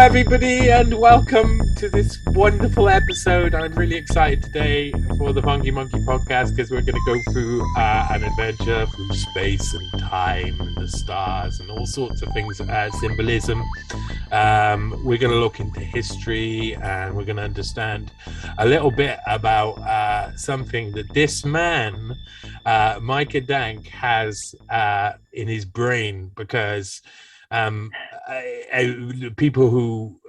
everybody, and welcome to this wonderful episode. I'm really excited today for the Fungi Monkey Podcast because we're going to go through an adventure through space and time and the stars and all sorts of things, symbolism. We're going to look into history and we're going to understand a little bit about something that this man, Micah Dank, has in his brain because people who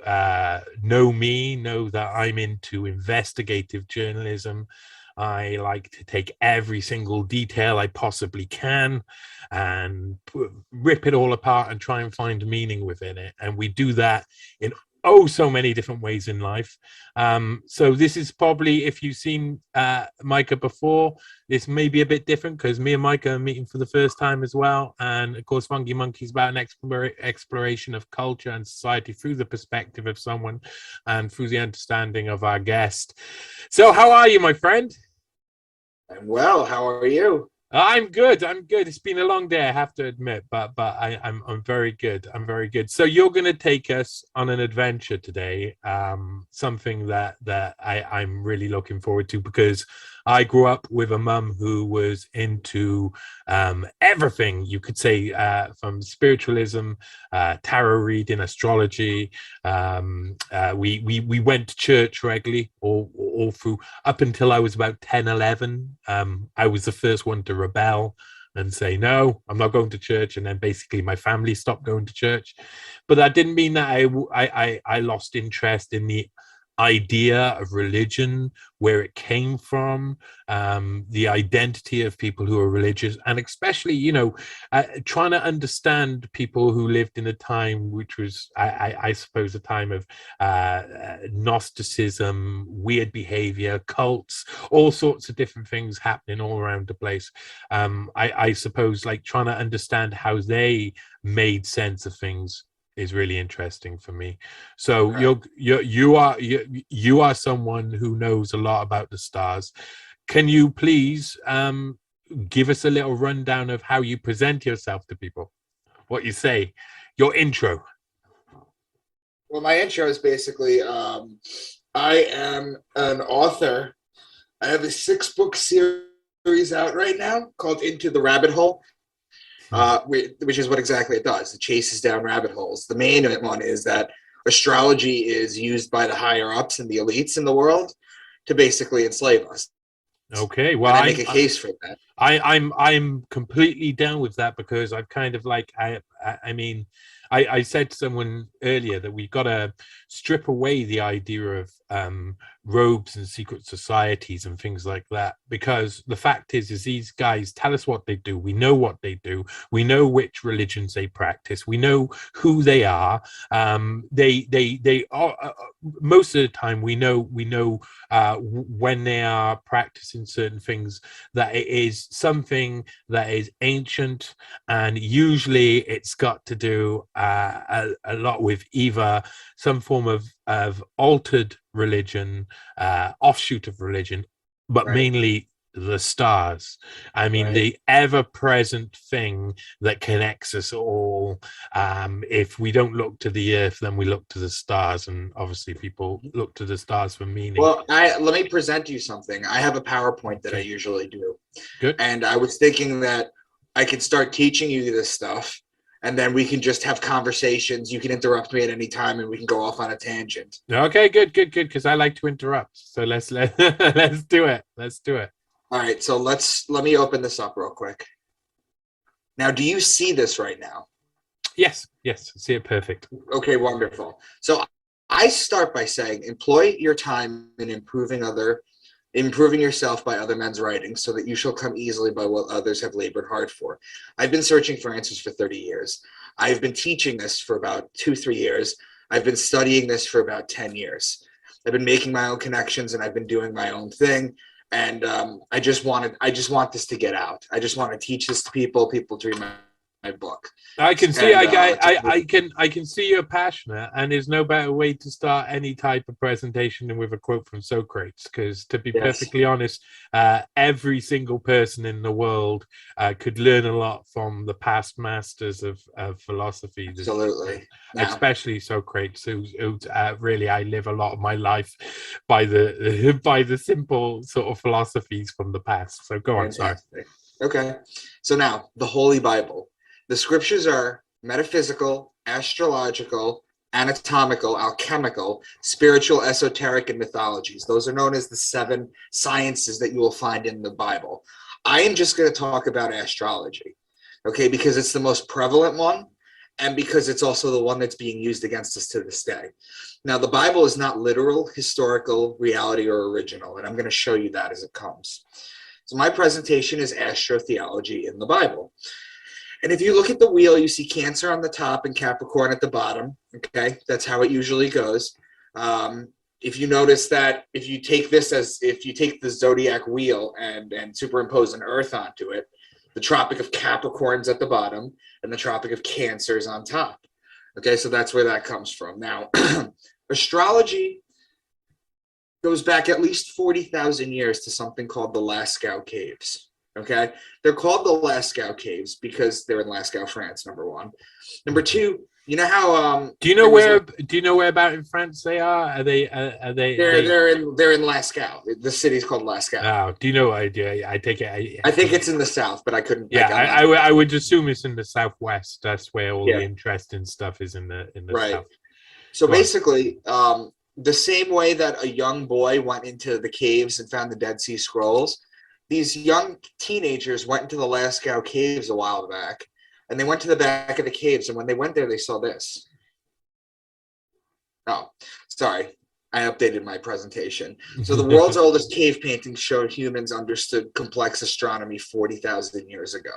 know me know that I'm into investigative journalism. I like to take every single detail I possibly can and rip it all apart and try and find meaning within it. And we do that in so many different ways in life. So this is probably, if you've seen Micah before, this may be a bit different because me and Micah are meeting for the first time as well. And of course, Fungi Monkey is about an exploration of culture and society through the perspective of someone and through the understanding of our guest. So how are you, my friend? I'm well. How are you? I'm good. It's been a long day, I have to admit, but I'm very good. I'm very good. So you're going to take us on an adventure today, something that I'm really looking forward to because I grew up with a mum who was into everything, you could say, from spiritualism, tarot reading, astrology. We went to church regularly all through up until I was about 10, 11. I was the first one to rebel and say, no, I'm not going to church. And then basically my family stopped going to church. But that didn't mean that I lost interest in the idea of religion, where it came from, the identity of people who are religious, and especially, trying to understand people who lived in a time which was, I suppose, a time of Gnosticism, weird behavior, cults, all sorts of different things happening all around the place. I suppose, like, trying to understand how they made sense of things is really interesting for me. So you are someone who knows a lot about the stars. Can you please give us a little rundown of how you present yourself to people? What you say, your intro. Well, my intro is basically I am an author. I have a 6-book series out right now called Into the Rabbit Hole. Which is what exactly it does. It chases down rabbit holes. The main one is that astrology is used by the higher ups and the elites in the world to basically enslave us. Okay, well, and I make a case for that. I'm completely down with that because I've kind of like I said to someone earlier that we've got to strip away the idea of robes and secret societies and things like that, because the fact is these guys tell us what they do. We know what they do. We know which religions they practice. We know who they are. They are most of the time we know when they are practicing certain things that it is something that is ancient, and usually it's got to do a lot with either some form of altered religion, offshoot of religion, but Right. Mainly the stars. I mean, Right. The ever-present thing that connects us all. If we don't look to the earth, then we look to the stars, and obviously people look to the stars for meaning. Well, let me present you something. I have a PowerPoint that I usually do. Good. And I was thinking that I could start teaching you this stuff, and then we can just have conversations. You can interrupt me at any time, and we can go off on a tangent. Okay, good. Because I like to interrupt. So let's do it. Let's do it. All right. So let me open this up real quick. Now, do you see this right now? Yes. See it perfect. Okay, wonderful. So I start by saying, employ your time in improving yourself by other men's writings, so that you shall come easily by what others have labored hard for. I've been searching for answers for 30 years. I've been teaching this for about 2-3 years. I've been studying this for about 10 years. I've been making my own connections, and I've been doing my own thing. And I just want this to get out. I just want to teach this to people to read book. I can see, And, I can see you're passionate, and there's no better way to start any type of presentation than with a quote from Socrates. Because to be perfectly honest, every single person in the world could learn a lot from the past masters of philosophy. Absolutely, especially Socrates, who really, I live a lot of my life by the simple sort of philosophies from the past. So go on, sorry. Okay, so now the Holy Bible. The scriptures are metaphysical, astrological, anatomical, alchemical, spiritual, esoteric, and mythologies. Those are known as the 7 sciences that you will find in the Bible. I am just going to talk about astrology, okay, because it's the most prevalent one, and because it's also the one that's being used against us to this day. Now, the Bible is not literal, historical, reality, or original, and I'm going to show you that as it comes. So my presentation is Astro-theology in the Bible. And if you look at the wheel, you see Cancer on the top and Capricorn at the bottom. Okay, that's how it usually goes. If you notice that if you take the zodiac wheel and superimpose an Earth onto it, the Tropic of Capricorn's at the bottom and the Tropic of Cancer's on top. Okay, so that's where that comes from. Now, astrology goes back at least 40,000 years to something called the Lascaux Caves. Okay, they're called the Lascaux Caves because they're in Lascaux, France. Number one. Number two, you know how do you know where about in France they are? Are they they're in Lascaux. The city's called Lascaux. Oh, do you know idea? I take it. I think it's in the south, but I couldn't. Yeah, I would assume it's in the southwest. That's where all the interesting stuff is in the south. So basically, the same way that a young boy went into the caves and found the Dead Sea Scrolls, these young teenagers went into the Lascaux Caves a while back, and they went to the back of the caves, and when they went there, they saw this. Oh, sorry. I updated my presentation. So the world's oldest cave paintings showed humans understood complex astronomy 40,000 years ago.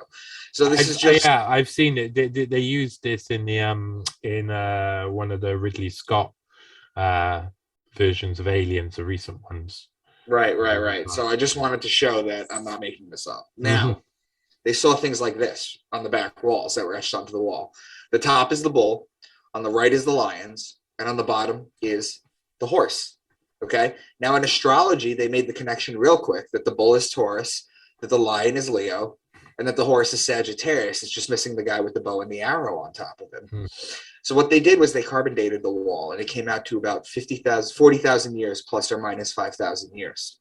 So this is just... Yeah, I've seen it. They used this in the one of the Ridley Scott versions of Aliens, the recent ones. Right. So I just wanted to show that I'm not making this up. Now, they saw things like this on the back walls that were etched onto the wall. The top is the bull, on the right is the lions, and on the bottom is the horse. Okay? Now, in astrology, they made the connection real quick that the bull is Taurus, that the lion is Leo, and that the horse is Sagittarius. It's just missing the guy with the bow and the arrow on top of him. So what they did was they carbon dated the wall, and it came out to about 40,000 years plus or minus 5,000 years.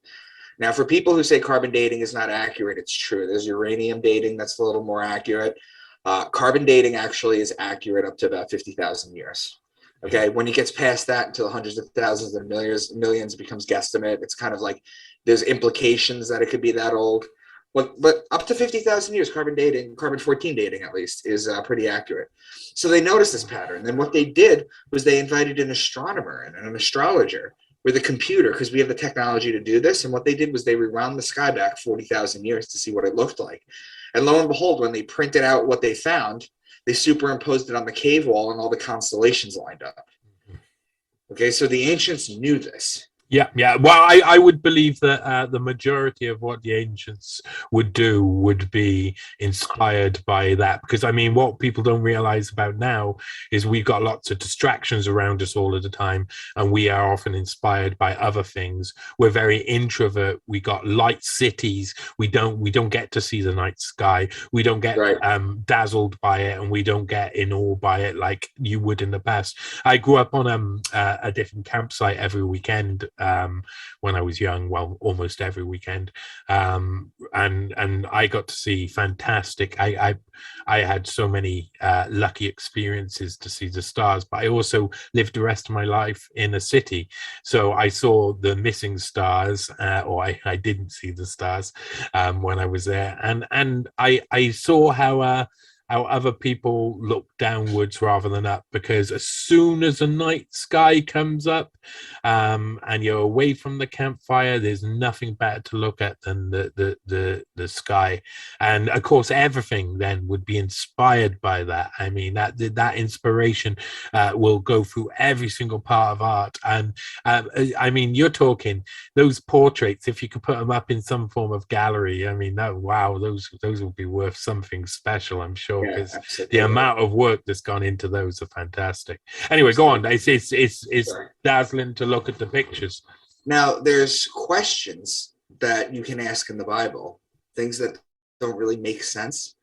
Now, for people who say carbon dating is not accurate, it's true. There's uranium dating that's a little more accurate. Carbon dating actually is accurate up to about 50,000 years. Okay, when it gets past that until hundreds of thousands and millions, it becomes guesstimate. It's kind of like there's implications that it could be that old. But up to 50,000 years, carbon 14 dating at least, is pretty accurate. So they noticed this pattern. And what they did was they invited an astronomer and an astrologer with a computer, because we have the technology to do this. And what they did was they rewound the sky back 40,000 years to see what it looked like. And lo and behold, when they printed out what they found, they superimposed it on the cave wall and all the constellations lined up. Okay, so the ancients knew this. Yeah. Well, I would believe that the majority of what the ancients would do would be inspired by that. Because, I mean, what people don't realize about now is we've got lots of distractions around us all of the time, and we are often inspired by other things. We're very introvert. We got light cities. We don't get to see the night sky. We don't get dazzled by it, and we don't get in awe by it like you would in the past. I grew up on a different campsite every weekend. When I was young, well, almost every weekend, and I got to see fantastic. I had so many lucky experiences to see the stars, but I also lived the rest of my life in a city, so I saw the missing stars, or I didn't see the stars when I was there, and I saw how other people look downwards rather than up, because as soon as the night sky comes up and you're away from the campfire, there's nothing better to look at than the sky. And of course, everything then would be inspired by that. I mean, that inspiration will go through every single part of art. And I mean, you're talking those portraits, if you could put them up in some form of gallery, I mean, wow, those will be worth something special, I'm sure. sure, Yeah, because the absolutely. amount of work that's gone into those are fantastic. Anyway, go on. It's Sure. dazzling to look at the pictures. Now, there's questions that you can ask in the Bible, things that don't really make sense.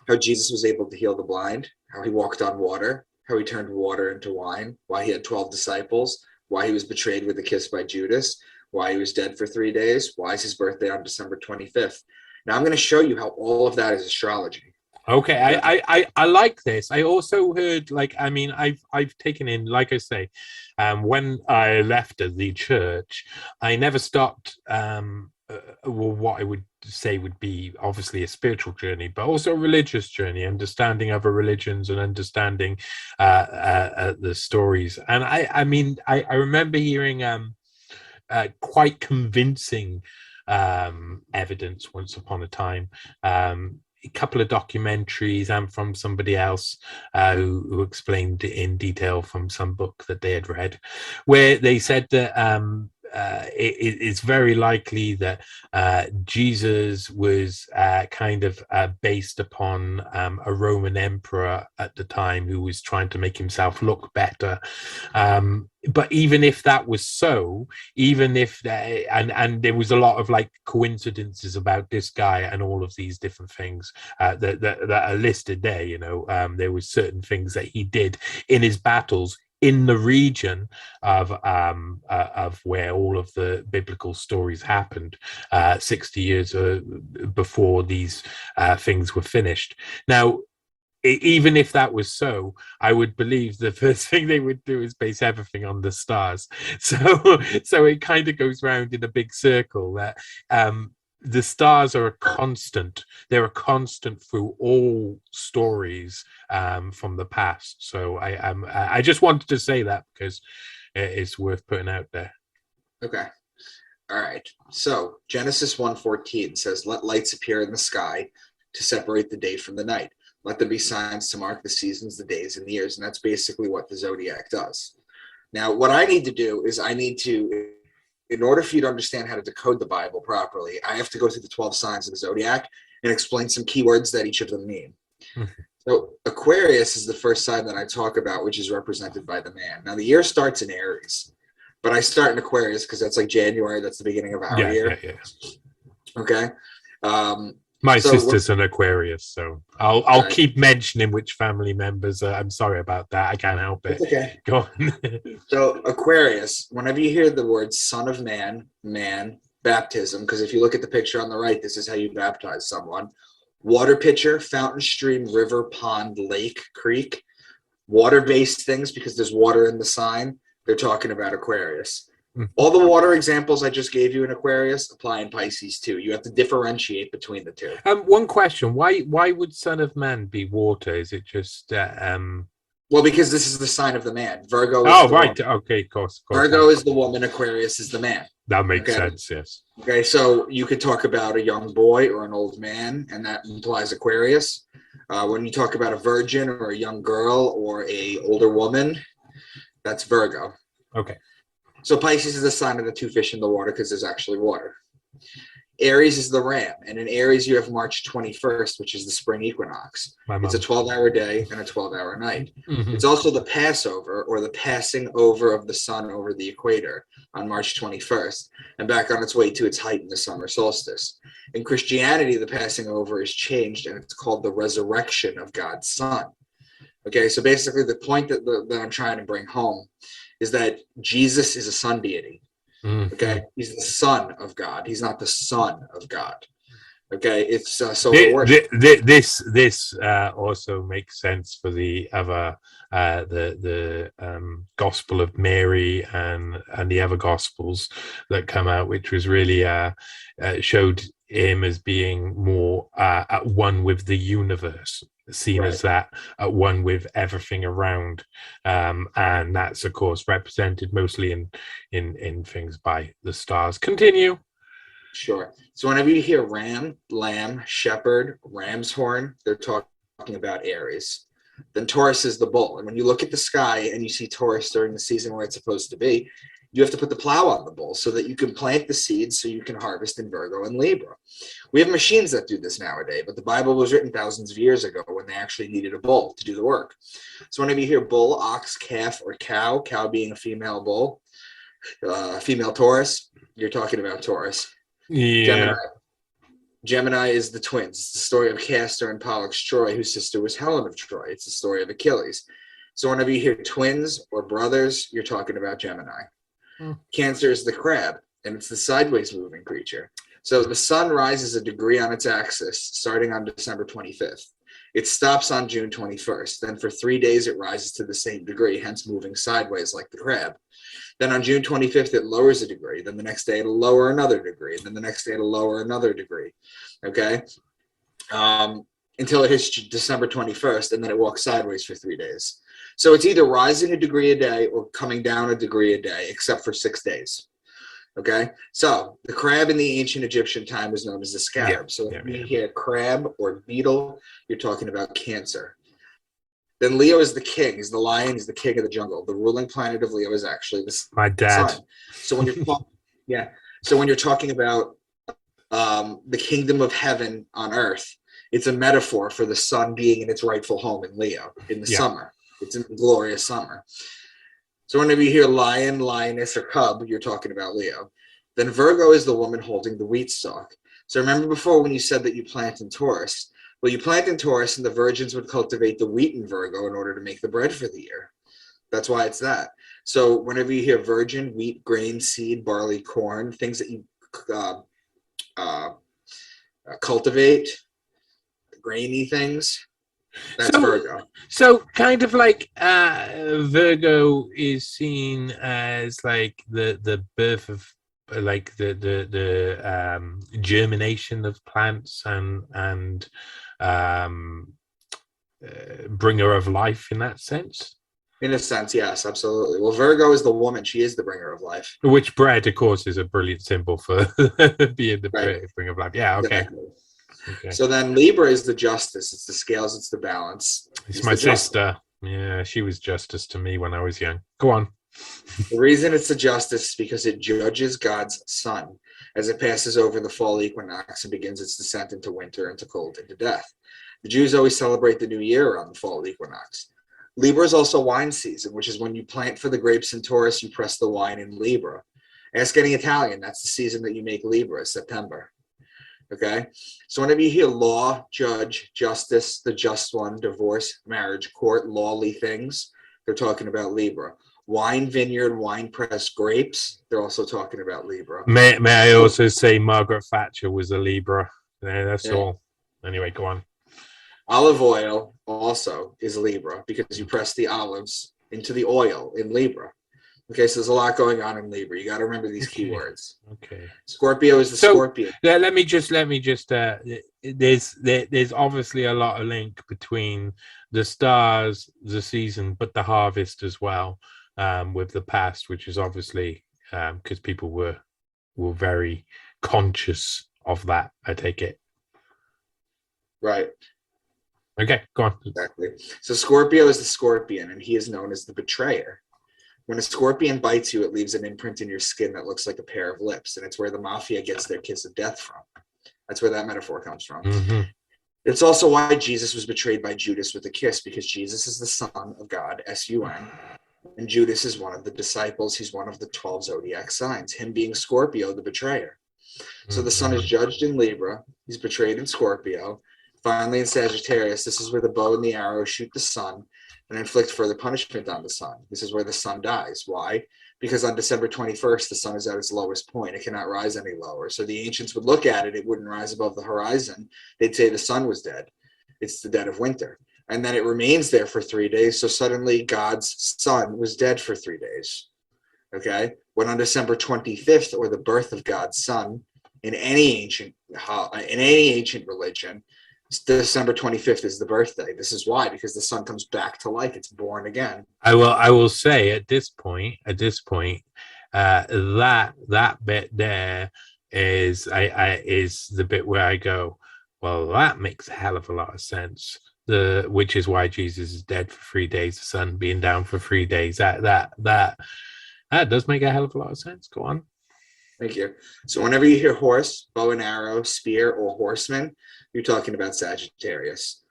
How Jesus was able to heal the blind, how he walked on water, how he turned water into wine, why he had 12 disciples, why he was betrayed with a kiss by Judas, why he was dead for 3 days, why is his birthday on December 25th. Now, I'm going to show you how all of that is astrology. Okay, I like this. I also heard, like, I mean, I've taken in, like I say, when I left the church, I never stopped. Well, what I would say would be obviously a spiritual journey, but also a religious journey, understanding other religions and understanding the stories. And I mean, I remember hearing quite convincing evidence once upon a time. A couple of documentaries and from somebody else who explained in detail from some book that they had read, where they said that it's very likely that Jesus was kind of based upon a Roman emperor at the time who was trying to make himself look better. But even if that was so, even if and there was a lot of like coincidences about this guy and all of these different things that are listed there, you know, there was certain things that he did in his battles in the region of where all of the biblical stories happened 60 years before these things were finished. Now, even if that was so, I would believe the first thing they would do is base everything on the stars. So it kind of goes round in a big circle that the stars are a constant. They're a constant through all stories from the past. So I just wanted to say that because it's worth putting out there. Okay. All right. So Genesis 1:14 says, "Let lights appear in the sky to separate the day from the night. Let there be signs to mark the seasons, the days, and the years." And that's basically what the zodiac does. Now, what I need to do is in order for you to understand how to decode the Bible properly, I have to go through the 12 signs of the zodiac and explain some keywords that each of them mean. So Aquarius is the first sign that I talk about, which is represented by the man. Now, the year starts in Aries, but I start in Aquarius because that's like January. That's the beginning of our year. Yeah. Okay. My sister's an Aquarius, so I'll keep mentioning which family members. I'm sorry about that. I can't help it. It's okay. Go on. So Aquarius, whenever you hear the word son of man, man, baptism, because if you look at the picture on the right, this is how you baptize someone. Water pitcher, fountain, stream, river, pond, lake, creek, water-based things because there's water in the sign. They're talking about Aquarius. All the water examples I just gave you in Aquarius apply in Pisces too. You have to differentiate between the two. One question: Why would Son of Man be water? Is it just? Well, because this is the sign of the man. Virgo. Oh, right. Woman. Okay, of course. Virgo is the woman. Aquarius is the man. That makes sense. Yes. Okay, so you could talk about a young boy or an old man, and that implies Aquarius. When you talk about a virgin or a young girl or a older woman, that's Virgo. Okay. So Pisces is the sign of the two fish in the water because there's actually water. Aries is the ram. And in Aries, you have March 21st, which is the spring equinox. It's a 12-hour day and a 12-hour night. Mm-hmm. It's also the Passover, or the passing over of the sun over the equator on March 21st, and back on its way to its height in the summer solstice. In Christianity, the passing over is changed, and it's called the resurrection of God's son. Okay, so basically the point that I'm trying to bring home is that Jesus is a sun deity. Okay, he's the son of God. He's not the son of God. Okay, it's solar worship. This also makes sense for the other the Gospel of Mary and the other Gospels that come out, which was really showed him as being more at one with the universe, seen as that at one with everything around, and that's of course represented mostly in things by the stars. Continue. Sure. So whenever you hear ram, lamb, shepherd, ram's horn, they're talking about Aries. Then Taurus is the bull. And when you look at the sky and you see Taurus during the season where it's supposed to be, You have to put the plow on the bull so that you can plant the seeds so you can harvest in Virgo and Libra. We have machines that do this nowadays, but the Bible was written thousands of years ago when they actually needed a bull to do the work. So whenever you hear bull, ox, calf, or cow, cow being a female bull, female Taurus, you're talking about Taurus. Yeah. Gemini is the twins. It's the story of Castor and Pollux Troy, whose sister was Helen of Troy. It's the story of Achilles. So whenever you hear twins or brothers, you're talking about Gemini. Cancer is the crab, and it's the sideways moving creature. So the sun rises a degree on its axis starting on December 25th. It stops on June 21st. Then for 3 days, it rises to the same degree, hence moving sideways like the crab. Then on June 25th, it lowers a degree. Then the next day, it'll lower another degree. Then the next day, it'll lower another degree. Okay? Until it hits December 21st, and then it walks sideways for 3 days. So it's either rising a degree a day or coming down a degree a day, except for 6 days. Okay? So the crab in the ancient Egyptian time was known as the scarab. So if you hear crab or beetle, you're talking about Cancer. Then Leo is the king. He's the lion. He's the king of the jungle. The ruling planet of Leo is actually the my dad. sun. So when you're so when you're talking about the kingdom of heaven on earth, it's a metaphor for the sun being in its rightful home in Leo in the summer. It's in the glorious summer. So whenever you hear lion, lioness, or cub, you're talking about Leo. Then Virgo is the woman holding the wheat stalk. So remember before when you said that you plant in Taurus? Well, you plant in Taurus, and the virgins would cultivate the wheat in Virgo in order to make the bread for the year. That's why it's that. So whenever you hear virgin, wheat, grain, seed, barley, corn, things that you cultivate, grainy things, that's Virgo. So kind of like Virgo is seen as like the birth of like the germination of plants and bringer of life in that sense. In a sense, yes, absolutely. Well, Virgo is the woman. She is the bringer of life. Which bread, of course, is a brilliant symbol for being the bringer of life. Yeah, okay. Exactly. Okay. So then Libra is the justice. It's the scales. It's the balance. It's my sister. Yeah, she was justice to me when I was young. Go on. The reason it's the justice is because it judges God's sun as it passes over the fall equinox and begins its descent into winter, into cold, into death. The Jews always celebrate the new year around the fall equinox. Libra is also wine season, which is when you plant for the grapes in Taurus, you press the wine in Libra. Ask any Italian, that's the season that you make Libra, September. Okay? So whenever you hear law, judge, justice, the just one, divorce, marriage, court, lawly things, they're talking about Libra. Wine vineyard, wine press, grapes, they're also talking about Libra. May I also say Margaret Thatcher was a Libra? Yeah, that's all. Anyway, go on. Olive oil also is Libra because you press the olives into the oil in Libra. Okay, so there's a lot going on in Libra. You got to remember these keywords. Okay. Scorpio is the Scorpion. Let me just. There's obviously a lot of link between the stars, the season, but the harvest as well, with the past, which is obviously because people were very conscious of that. I take it. Right. Okay, go on. Exactly. So Scorpio is the scorpion, and he is known as the betrayer. When a scorpion bites you, it leaves an imprint in your skin that looks like a pair of lips, and it's where the mafia gets their kiss of death from. That's where that metaphor comes from. Mm-hmm. It's also why Jesus was betrayed by Judas with a kiss, because Jesus is the Son of God, S-U-N, and Judas is one of the disciples. He's one of the 12 zodiac signs, him being Scorpio, the betrayer. So the sun is judged in Libra. He's betrayed in Scorpio. Finally, in Sagittarius, this is where the bow and the arrow shoot the sun and inflict further punishment on the sun. This is where the sun dies. Why? Because on December 21st, the sun is at its lowest point. It cannot rise any lower. So the ancients would look at it. It wouldn't rise above the horizon. They'd say the sun was dead. It's the dead of winter. And then it remains there for 3 days. So suddenly God's sun was dead for 3 days. Okay? When on December 25th, or the birth of God's son, in any ancient religion, December 25th is the birthday. This is why, because the sun comes back to life. It's born again. I will say at this point, that bit there is the bit where I go, well, that makes a hell of a lot of sense. Which is why Jesus is dead for 3 days, the sun being down for 3 days. That That does make a hell of a lot of sense. Go on. Thank you. So whenever you hear horse, bow and arrow, spear, or horseman, you're talking about Sagittarius.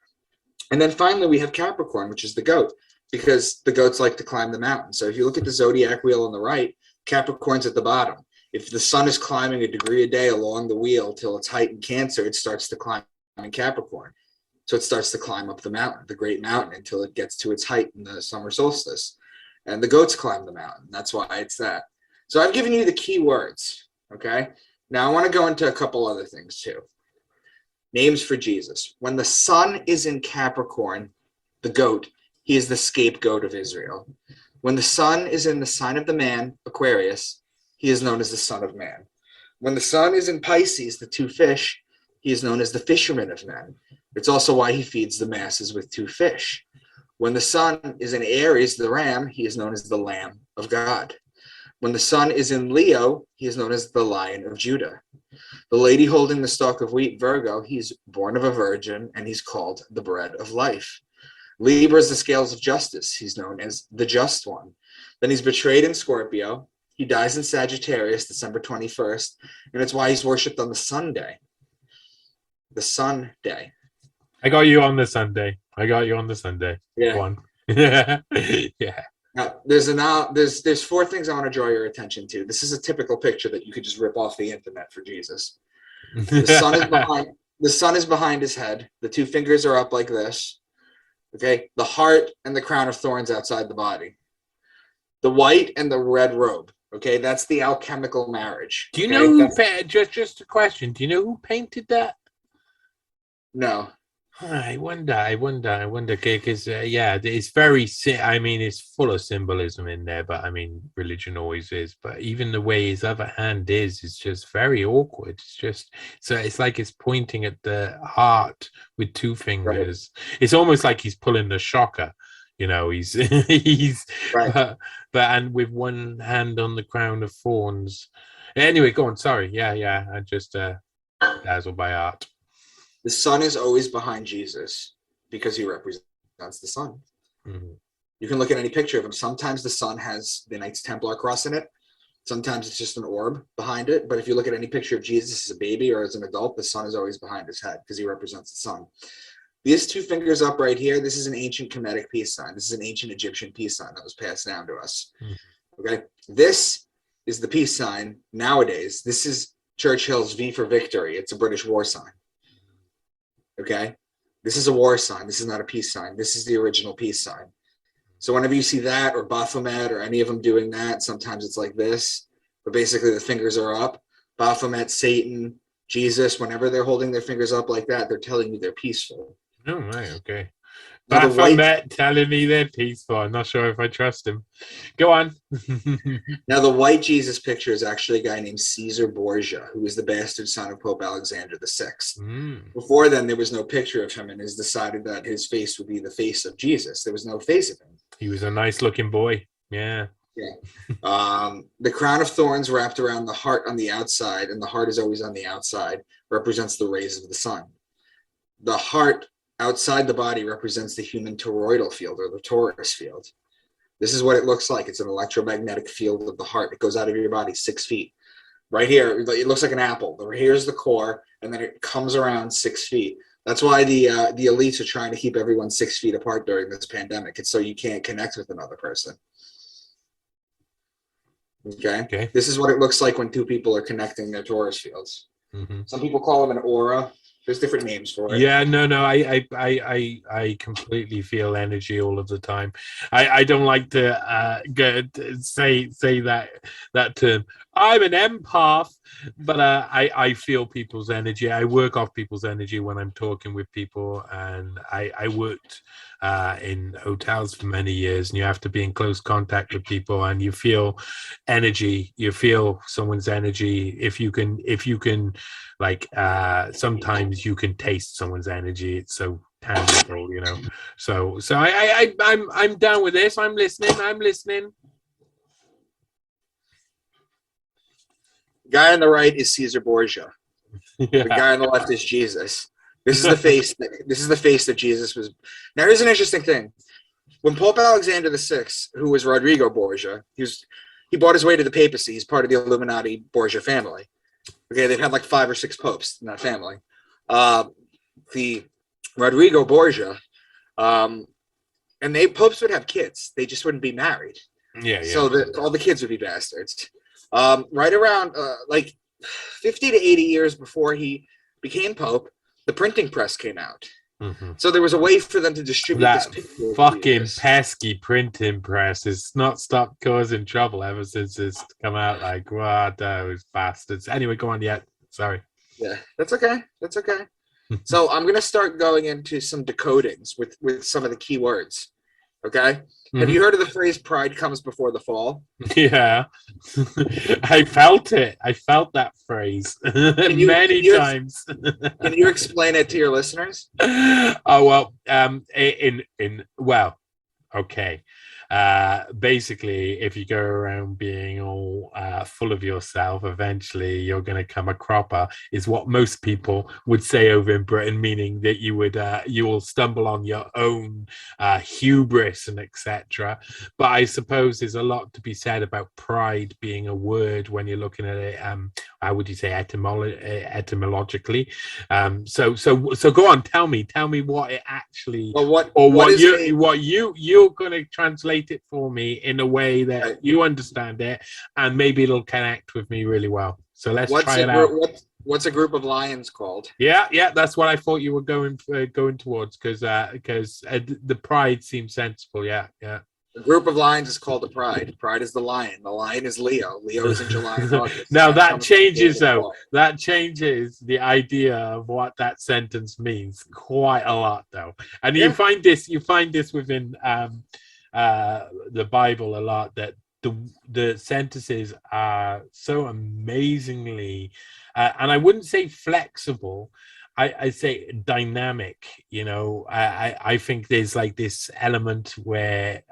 And then finally, we have Capricorn, which is the goat, because the goats like to climb the mountain. So if you look at the zodiac wheel on the right, Capricorn's at the bottom. If the sun is climbing a degree a day along the wheel till it's height in Cancer, it starts to climb in Capricorn. So it starts to climb up the mountain, the great mountain, until it gets to its height in the summer solstice. And the goats climb the mountain. That's why it's that. So I've given you the key words, okay? Now I want to go into a couple other things too. Names for Jesus. When the sun is in Capricorn, the goat, he is the scapegoat of Israel. When the sun is in the sign of the man, Aquarius, he is known as the Son of Man. When the sun is in Pisces, the two fish, he is known as the fisherman of men. It's also why he feeds the masses with two fish. When the sun is in Aries, the ram, he is known as the Lamb of God. When the sun is in Leo, he is known as the Lion of Judah. The lady holding the stalk of wheat, Virgo, he's born of a virgin, and he's called the bread of life. Libra is the scales of justice. He's known as the just one. Then he's betrayed in Scorpio. He dies in Sagittarius, December 21st, and it's why he's worshipped on the Sunday. The Sun Day. I got you on the Sunday. Yeah. Go on. Yeah. Now, there's four things I want to draw your attention to. This is a typical picture that you could just rip off the internet for Jesus. The sun is behind his head. The two fingers are up like this. Okay, the heart and the crown of thorns outside the body. The white and the red robe. Okay, that's the alchemical marriage. Do you know who just a question? Do you know who painted that? No. I wonder, because yeah, it's very. I mean, it's full of symbolism in there, but I mean, religion always is. But even the way his other hand is just very awkward. It's just so it's like it's pointing at the heart with two fingers. Right. It's almost like he's pulling the shocker. You know, he's right. but and with one hand on the crown of thorns. Anyway, go on. Sorry. Yeah. I just dazzled by art. The sun is always behind Jesus because he represents the sun. Mm-hmm. You can look at any picture of him. Sometimes the sun has the Knights Templar cross in it. Sometimes it's just an orb behind it. But if you look at any picture of Jesus as a baby or as an adult, the sun is always behind his head because he represents the sun. These two fingers up right here, this is an ancient Kemetic peace sign. This is an ancient Egyptian peace sign that was passed down to us. Mm-hmm. Okay, this is the peace sign nowadays. This is Churchill's V for victory. It's a British war sign. Okay, this is a war sign. This is not a peace sign. This is the original peace sign. So whenever you see that or Baphomet or any of them doing that, sometimes it's like this, but basically the fingers are up. Baphomet, Satan, Jesus, whenever they're holding their fingers up like that, they're telling you they're peaceful. Oh, right, okay. Baphomet telling me they're peaceful. I'm not sure if I trust him. Go on. Now, the white Jesus picture is actually a guy named Caesar Borgia, who was the bastard son of Pope Alexander VI. Before then, there was no picture of him, and it's decided that his face would be the face of Jesus. There was no face of him. He was a nice-looking boy. Yeah. The crown of thorns wrapped around the heart on the outside, and the heart is always on the outside, represents the rays of the sun. The heart outside the body represents the human toroidal field or the torus field. This is what it looks like. It's an electromagnetic field of the heart. It goes out of your body 6 feet. Right here, it looks like an apple. Here's the core, and then it comes around 6 feet. That's why the elites are trying to keep everyone 6 feet apart during this pandemic. It's so you can't connect with another person. Okay. This is what it looks like when two people are connecting their torus fields. Mm-hmm. Some people call them an aura. There's different names for it. Yeah, no. I completely feel energy all of the time. I don't like to say that term. I'm an empath, but I feel people's energy. I work off people's energy when I'm talking with people, and I worked in hotels for many years, and you have to be in close contact with people, and you feel energy. You feel someone's energy. If you can, like sometimes you can taste someone's energy. It's so tangible, you know. So I'm down with this. I'm listening. The guy on the right is Caesar Borgia. Yeah. The guy on the left is Jesus. This is the face. This is the face that Jesus was. Now, here's an interesting thing. When Pope Alexander VI, who was Rodrigo Borgia, he he bought his way to the papacy. He's part of the Illuminati Borgia family. Okay, they've had like 5 or 6 popes in that family. The Rodrigo Borgia, and popes would have kids. They just wouldn't be married. Yeah. So all the kids would be bastards. Right around like 50 to 80 years before he became pope, the printing press came out. Mm-hmm. So there was a way for them to distribute that this fucking pesky printing press. It's not stopped causing trouble ever since it's come out. Like, what those bastards. Anyway, go on. Yeah, sorry. Yeah, that's okay. That's okay. So I'm gonna start going into some decodings with some of the key words. Okay. Have you heard of the phrase "pride comes before the fall"? Yeah, I felt it. I felt that phrase many times. Can you explain it to your listeners? Oh well, okay. Basically, if you go around being all full of yourself, eventually you're going to come a cropper, is what most people would say over in Britain, meaning that you will stumble on your own hubris and etc. But I suppose there's a lot to be said about pride being a word when you're looking at it. How would you say etymologically? So go on, tell me what it actually, what you're going to translate it for me in a way that you understand it, and maybe it'll connect with me really well. So let's try it out. What's a group of lions called? Yeah, that's what I thought you were going towards, because the pride seems sensible. Yeah. A group of lions is called the pride. Pride is the lion. The lion is Leo. Leo is in July and August. Now that changes though. That changes the idea of what that sentence means quite a lot though. And you find this within the Bible a lot, that the sentences are so amazingly and I wouldn't say flexible, I say dynamic. I think there's like this element where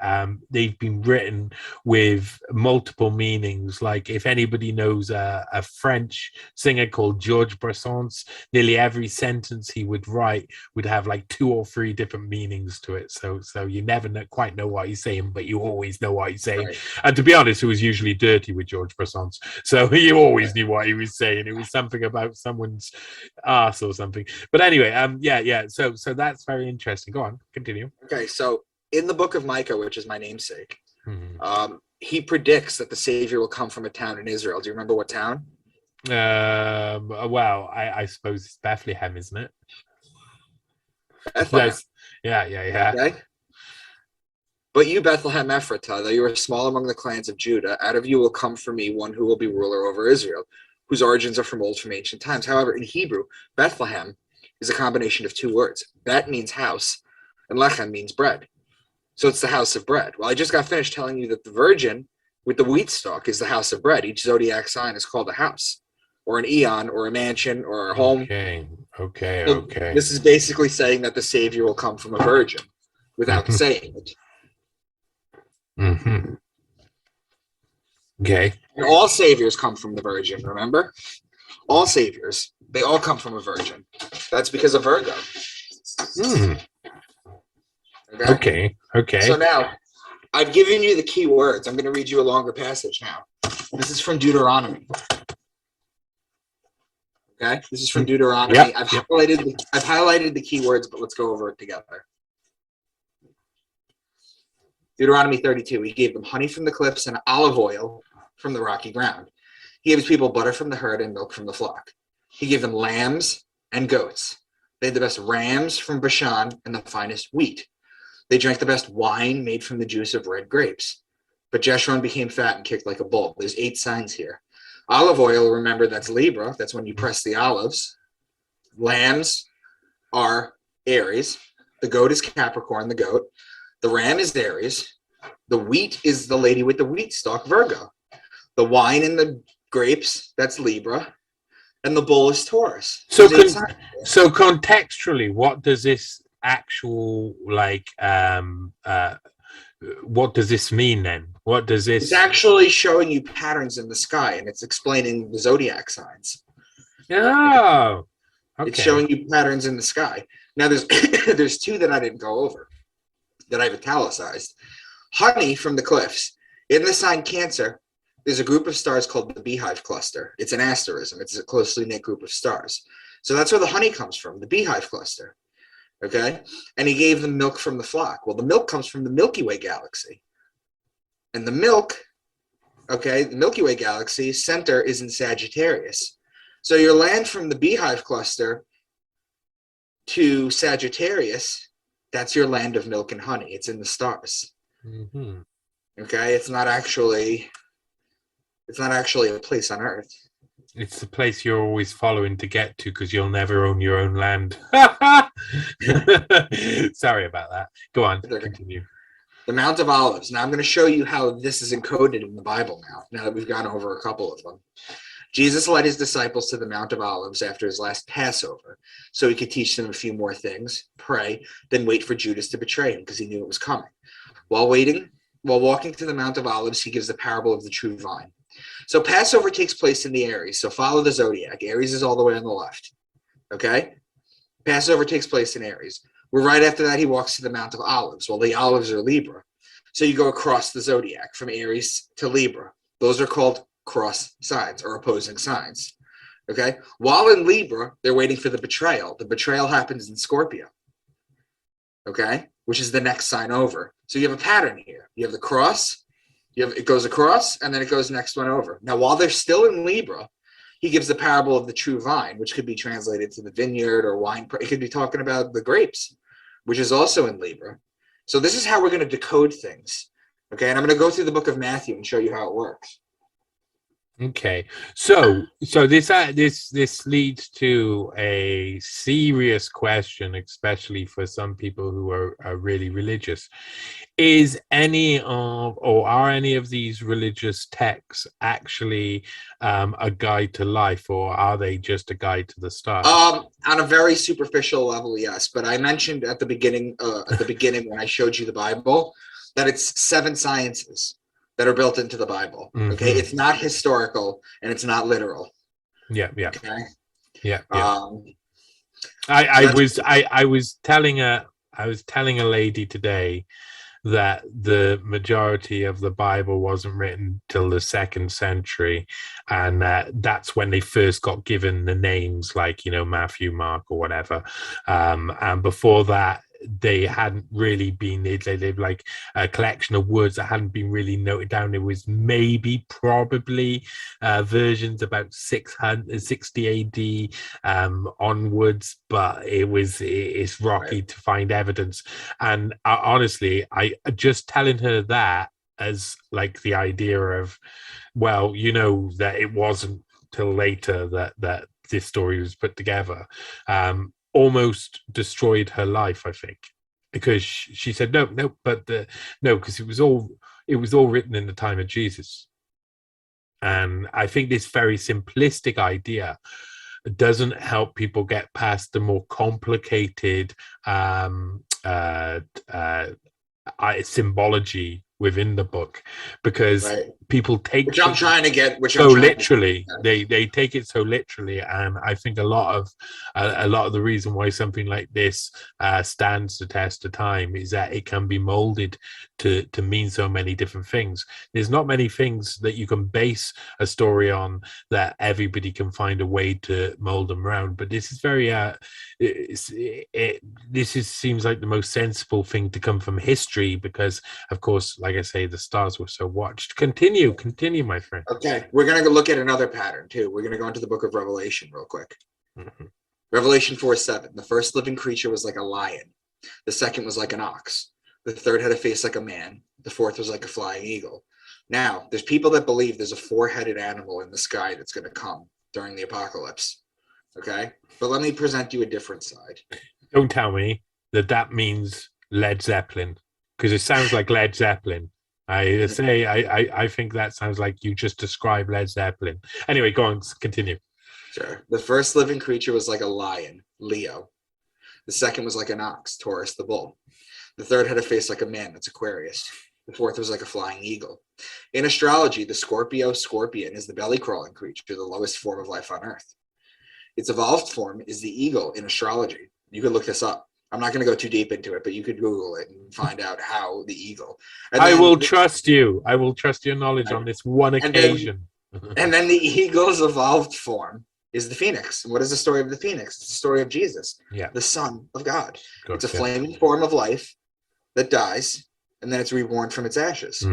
they've been written with multiple meanings. Like if anybody knows a French singer called Georges Brassens, nearly every sentence he would write would have like 2 or 3 different meanings to it. So you never quite know what he's saying, but you always know what he's saying. Right. And to be honest, it was usually dirty with Georges Brassens, so you always knew what he was saying. It was something about someone's ass or something. But anyway, so that's very interesting. Go on, continue. Okay, so in the book of Micah, which is my namesake, he predicts that the Savior will come from a town in Israel. Do you remember what town? Well, I suppose it's Bethlehem, isn't it? Bethlehem. Yeah. Okay. But you, Bethlehem Ephratah, though you are small among the clans of Judah, out of you will come for me one who will be ruler over Israel, whose origins are from ancient times. However, in Hebrew, Bethlehem is a combination of 2 words. Bet means house, and lechem means bread. So it's the house of bread. Well, I just got finished telling you that the virgin with the wheat stalk is the house of bread. Each zodiac sign is called a house, or an eon, or a mansion, or a home. Okay. So this is basically saying that the Savior will come from a virgin without saying it. Mm-hmm. Okay. And all saviors come from the virgin, remember? All saviors, they all come from a virgin. That's because of Virgo. Okay. So now, I've given you the key words. I'm going to read you a longer passage now. This is from Deuteronomy. Okay? This is from Deuteronomy. Yep. I've highlighted the key words, but let's go over it together. Deuteronomy 32, he gave them honey from the cliffs and olive oil from the rocky ground. He gave his people butter from the herd and milk from the flock. He gave them lambs and goats. They had the best rams from Bashan and the finest wheat. They drank the best wine made from the juice of red grapes. But Jeshurun became fat and kicked like a bull. There's 8 signs here. Olive oil, remember, that's Libra. That's when you press the olives. Lambs are Aries. The goat is Capricorn, the goat. The ram is Aries. The wheat is the lady with the wheat stalk, Virgo. The wine and the grapes, that's Libra. And the bull is Taurus. So contextually, what does this actual, what does this mean then? What does this... It's actually showing you patterns in the sky, and it's explaining the zodiac signs. Oh, okay. It's showing you patterns in the sky. Now, there's 2 that I didn't go over, that I've italicized. Honey from the cliffs. In the sign Cancer, there's a group of stars called the Beehive Cluster. It's an asterism. It's a closely knit group of stars. So that's where the honey comes from, the Beehive Cluster. Okay? And he gave them milk from the flock. Well, the milk comes from the Milky Way galaxy. And the milk, okay, the Milky Way galaxy center is in Sagittarius. So your land from the Beehive Cluster to Sagittarius, that's your land of milk and honey. It's in the stars. Mm-hmm. Okay? It's not actually a place on Earth. It's the place you're always following to get to because you'll never own your own land. Sorry about that. Go on, continue. The Mount of Olives. Now I'm going to show you how this is encoded in the Bible now that we've gone over a couple of them. Jesus led his disciples to the Mount of Olives after his last Passover, so he could teach them a few more things, pray, then wait for Judas to betray him because he knew it was coming. While walking to the Mount of Olives, he gives the parable of the true vine. So Passover takes place in the Aries, so follow the zodiac. Aries is all the way on the left, okay? Passover takes place in Aries. We're right after that, he walks to the Mount of Olives. Well, the olives are Libra. So you go across the zodiac from Aries to Libra. Those are called cross signs or opposing signs, okay? While in Libra, they're waiting for the betrayal. The betrayal happens in Scorpio, okay? Which is the next sign over. So you have a pattern here. You have the cross, it goes across, and then it goes next one over. Now, while they're still in Libra, he gives the parable of the true vine, which could be translated to the vineyard or wine. It could be talking about the grapes, which is also in Libra. So this is how we're going to decode things, okay? And I'm going to go through the book of Matthew and show you how it works. Okay, so this leads to a serious question, especially for some people who are really religious. Are any of these religious texts actually a guide to life, or are they just a guide to the stars? On a very superficial level, yes. But I mentioned at the beginning when I showed you the Bible, that it's 7 sciences that are built into the Bible. Okay, it's not historical and it's not literal. Yeah. Okay. Yeah. I was telling a lady today that the majority of the Bible wasn't written till the 2nd century, and that's when they first got given the names, like Matthew, Mark, or whatever. And before that, they hadn't really been. They lived like a collection of words that hadn't been really noted down. There was probably versions about 660 AD onwards, but it's rocky to find evidence. And honestly, I just telling her that as like the idea of, well, that it wasn't till later that this story was put together. Almost destroyed her life, I think, because she said no, because it was all written in the time of Jesus. And I think this very simplistic idea doesn't help people get past the more complicated symbology within the book, because people take literally. They take it so literally, and I think a lot of the reason why something like this stands the test of time is that it can be molded to mean so many different things. There's not many things that you can base a story on that everybody can find a way to mold them around, but this is very seems like the most sensible thing to come from history, because of course, like I say, the stars were so watched. Continue, my friend. Okay, we're going to look at another pattern too. We're going to go into the book of Revelation real quick. Revelation 4:7. The first living creature was like a lion. The second was like an ox. The third had a face like a man. The fourth was like a flying eagle. Now, there's people that believe there's a 4-headed animal in the sky that's going to come during the apocalypse. Okay, but let me present you a different side. Don't tell me that means Led Zeppelin, because it sounds like Led Zeppelin. I think that sounds like you just described Led Zeppelin. Anyway, go on, continue. Sure. The first living creature was like a lion, Leo. The second was like an ox, Taurus, the bull. The third had a face like a man, that's Aquarius. The fourth was like a flying eagle. In astrology, the scorpion is the belly-crawling creature, the lowest form of life on Earth. Its evolved form is the eagle in astrology. You could look this up. I'm not going to go too deep into it, but you could Google it and find out how the eagle. I will trust you. I will trust your knowledge on this one occasion. And then the eagle's evolved form is the phoenix. And what is the story of the phoenix? It's the story of Jesus, the Son of God. It's a flaming form of life that dies, and then it's reborn from its ashes.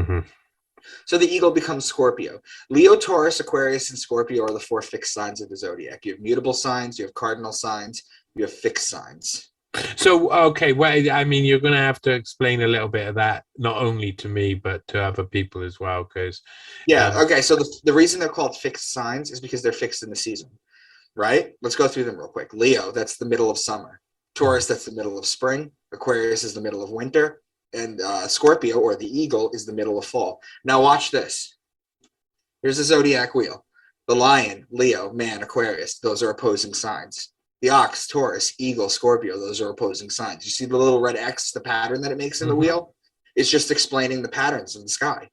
So the eagle becomes Scorpio. Leo, Taurus, Aquarius, and Scorpio are the 4 fixed signs of the zodiac. You have mutable signs, you have cardinal signs, you have fixed signs. So, okay, well, I mean, you're going to have to explain a little bit of that, not only to me, but to other people as well, because... okay, so the reason they're called fixed signs is because they're fixed in the season, right? Let's go through them real quick. Leo, that's the middle of summer. Taurus, that's the middle of spring. Aquarius is the middle of winter. And Scorpio, or the eagle, is the middle of fall. Now watch this. Here's the zodiac wheel. The lion, Leo, man, Aquarius, those are opposing signs. The ox, Taurus, eagle, Scorpio, those are opposing signs. You see the little red X, the pattern that it makes in the wheel? It's just explaining the patterns of the sky.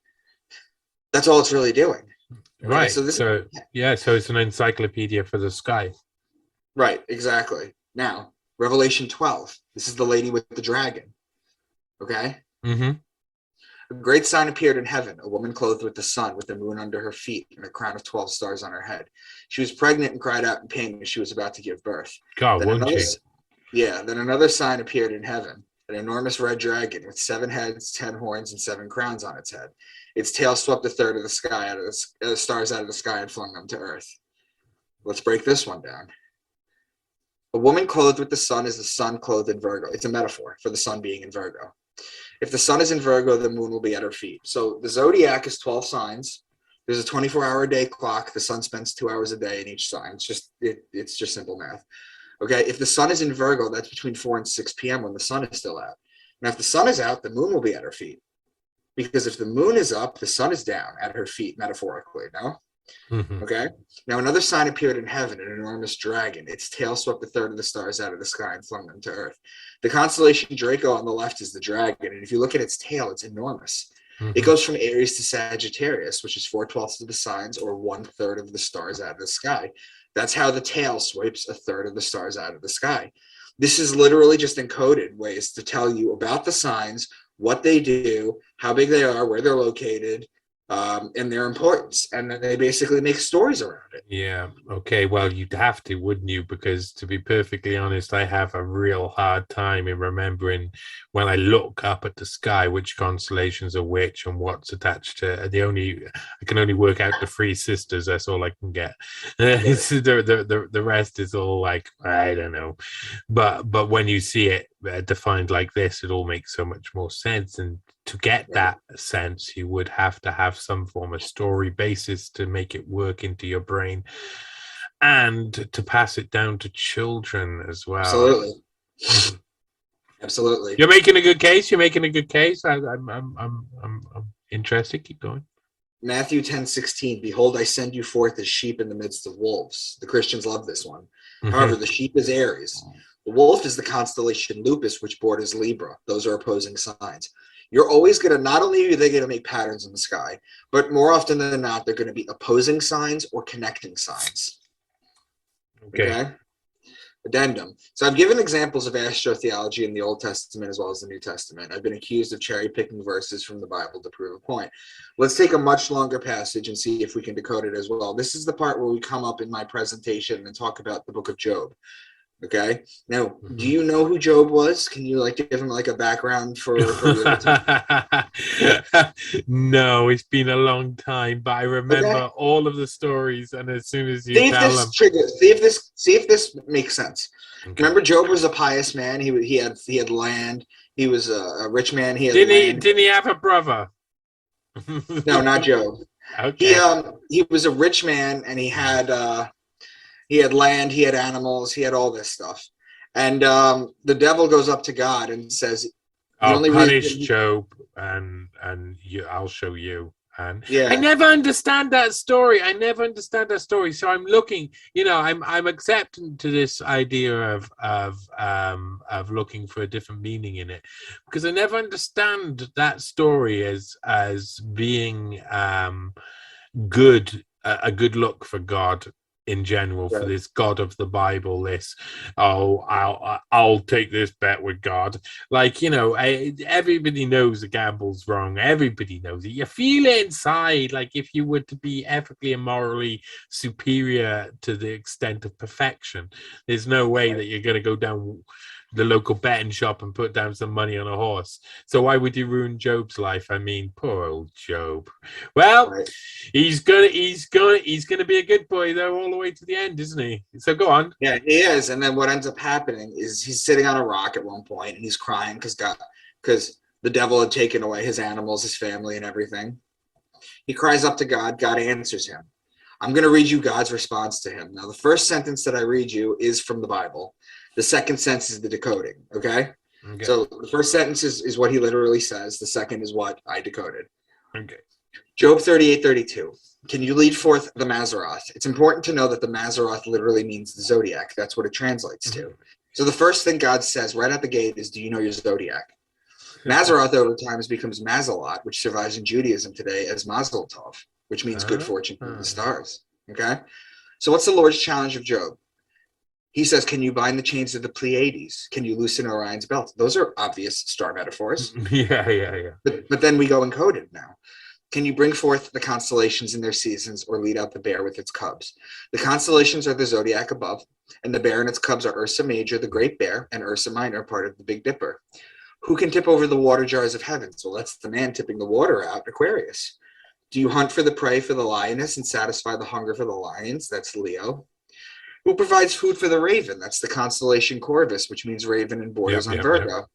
That's all it's really doing. Okay? Right. So it's an encyclopedia for the sky. Right, exactly. Now, Revelation 12. This is the lady with the dragon. Okay? A great sign appeared in heaven, a woman clothed with the sun, with the moon under her feet, and a crown of 12 stars on her head. She was pregnant and cried out in pain as she was about to give birth. God, won't she? Yeah, then another sign appeared in heaven, an enormous red dragon with 7 heads, 10 horns, and 7 crowns on its head. Its tail swept a third of the sky out of the stars out of the sky and flung them to earth. Let's break this one down. A woman clothed with the sun is the sun clothed in Virgo. It's a metaphor for the sun being in Virgo. If the sun is in Virgo, the moon will be at her feet. So the zodiac is 12 signs. There's a 24-hour day clock. The sun spends 2 hours a day in each sign. It's just simple math. Okay, if the sun is in Virgo, that's between 4 and 6 p.m. when the sun is still out. Now, if the sun is out, the moon will be at her feet. Because if the moon is up, the sun is down at her feet, metaphorically, no? Okay. Now another sign appeared in heaven, an enormous dragon. Its tail swept a third of the stars out of the sky and flung them to earth. The constellation Draco on the left is the dragon, and if you look at its tail, it's enormous. It goes from Aries to Sagittarius, which is 4/12 of the signs, or 1/3 of the stars out of the sky. That's how the tail swipes a third of the stars out of the sky. This is literally just encoded ways to tell you about the signs, what they do, how big they are, where they're located, and their importance, and then they basically make stories around it. Yeah. Okay. Well, you'd have to, wouldn't you? Because to be perfectly honest, I have a real hard time in remembering when I look up at the sky which constellations are which and what's attached to. I can only work out the 3 sisters. That's all I can get. The rest is all like, I don't know. But when you see it defined like this, it all makes so much more sense. And to get that sense, you would have to have some form of story basis to make it work into your brain, and to pass it down to children as well. Absolutely. You're making a good case. I'm interested. Keep going. Matthew 10:16. Behold, I send you forth as sheep in the midst of wolves. The Christians love this one. However, the sheep is Aries. The wolf is the constellation Lupus, which borders Libra. Those are opposing signs. You're always going to, not only are they going to make patterns in the sky, but more often than not, they're going to be opposing signs or connecting signs. Okay. Addendum. So I've given examples of astrotheology in the Old Testament as well as the New Testament. I've been accused of cherry picking verses from the Bible to prove a point. Let's take a much longer passage and see if we can decode it as well. This is the part where we come up in my presentation and talk about the book of Job. Okay. Now, do you know who Job was? Can you give him a background for No, it's been a long time, but I remember all of the stories. And as soon as you see if this makes sense. Okay. Remember, Job was a pious man. He had land. He was a rich man. Didn't he have a brother? No, not Job. Okay. He was a rich man, and he had land, he had animals, he had all this stuff. And the devil goes up to God and says, I'll punish Job and I'll show you. And I never understand that story. So I'm looking, I'm accepting to this idea of looking for a different meaning in it, because I never understand that story as being good, a good look for God. in general for Right. this God of the Bible. This, oh, I'll take this bet with God. Like, you know, everybody knows the gamble's wrong. Everybody knows it. You feel it inside. Like if you were to be ethically and morally superior to the extent of perfection, there's no way that you're going to go down the local betting shop and put down some money on a horse. So why would you ruin Job's life? I mean, poor old Job. Well, Right. he's gonna be a good boy though, all the way to the end, isn't he? So go on. Yeah, he is. And then what ends up happening is he's sitting on a rock at one point and he's crying because the devil had taken away his animals, his family, and everything. He cries up to God. God answers him. I'm going to read you God's response to him. Now, the first sentence that I read you is from the Bible. The second sentence is the decoding, okay? So the first sentence is what he literally says. The second is what I decoded. Okay. Job 38:32. Can you lead forth the Mazzaroth? It's important to know that the Mazzaroth literally means the zodiac. That's what it translates to. So the first thing God says right at the gate is, do you know your zodiac? Mazzaroth over time becomes Mazalot, which survives in Judaism today as Mazel Tov, which means good fortune from the stars. Okay? So what's the Lord's challenge of Job? He says, can you bind the chains of the Pleiades? Can you loosen Orion's belt? Those are obvious star metaphors. Yeah. But then we go encoded now. Can you bring forth the constellations in their seasons or lead out the bear with its cubs? The constellations are the zodiac above, and the bear and its cubs are Ursa Major, the Great Bear, and Ursa Minor, part of the Big Dipper. Who can tip over the water jars of heaven? So that's the man tipping the water out, Aquarius. Do you hunt for the prey for the lioness and satisfy the hunger for the lions? That's Leo. Who provides food for the raven? That's the constellation Corvus, which means raven and borders on Virgo.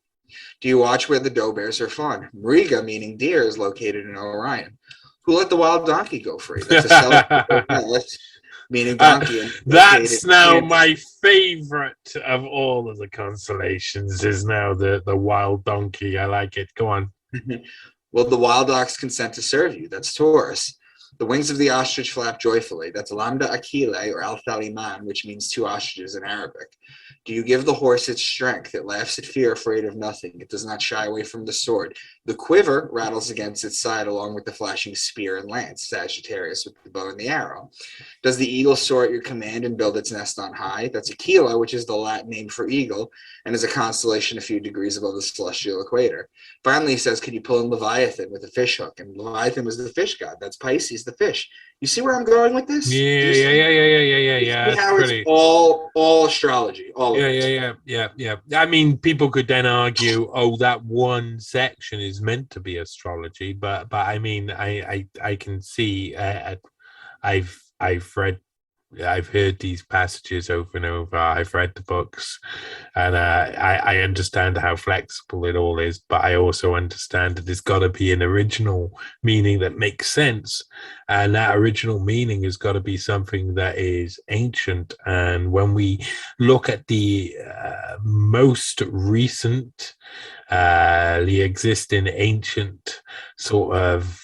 Do you watch where the doe bears are fun? Mariga, meaning deer, is located in Orion. Who let the wild donkey go free? That's a meaning donkey. That's now my favorite of all of the constellations, is now the wild donkey. I like it. Go on. Will the wild ox consent to serve you? That's Taurus. The wings of the ostrich flap joyfully. That's Lambda Achille or Al-Thaliman, which means two ostriches in Arabic. Do you give the horse its strength? It laughs at fear, afraid of nothing. It does not shy away from the sword. The quiver rattles against its side along with the flashing spear and lance, Sagittarius with the bow and the arrow. Does the eagle soar at your command and build its nest on high? That's Aquila, which is the Latin name for eagle, and is a constellation a few degrees above the celestial equator. Finally, he says, can you pull in Leviathan with a fish hook? And Leviathan was the fish god. That's Pisces, the fish. You see where I'm going with this? Yeah. How it's all astrology, all of it. Yeah. I mean, people could then argue, oh, that one section is meant to be astrology, but I mean, I can see. I've heard these passages over and over. I've read the books, and I understand how flexible it all is. But I also understand that there's got to be an original meaning that makes sense, and that original meaning has got to be something that is ancient. And when we look at the most recent, the existing ancient sort of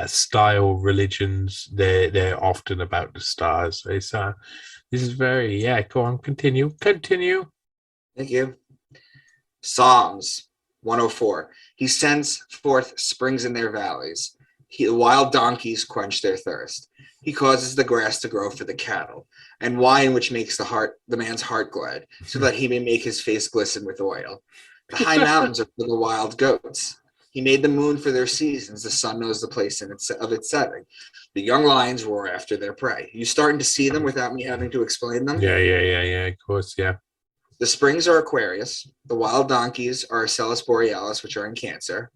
style religions, they're often about the stars. It's this is very go on, continue. Thank you. Psalms 104. He sends forth springs in their valleys. The wild donkeys quench their thirst. He causes the grass to grow for the cattle, and wine which makes the man's heart glad, so that he may make his face glisten with oil. The high mountains are for the wild goats. He made the moon for their seasons. The sun knows the place of its setting. The young lions roar after their prey. You starting to see them without me having to explain them? Yeah. Of course, yeah. The springs are Aquarius. The wild donkeys are Celis Borealis, which are in Cancer.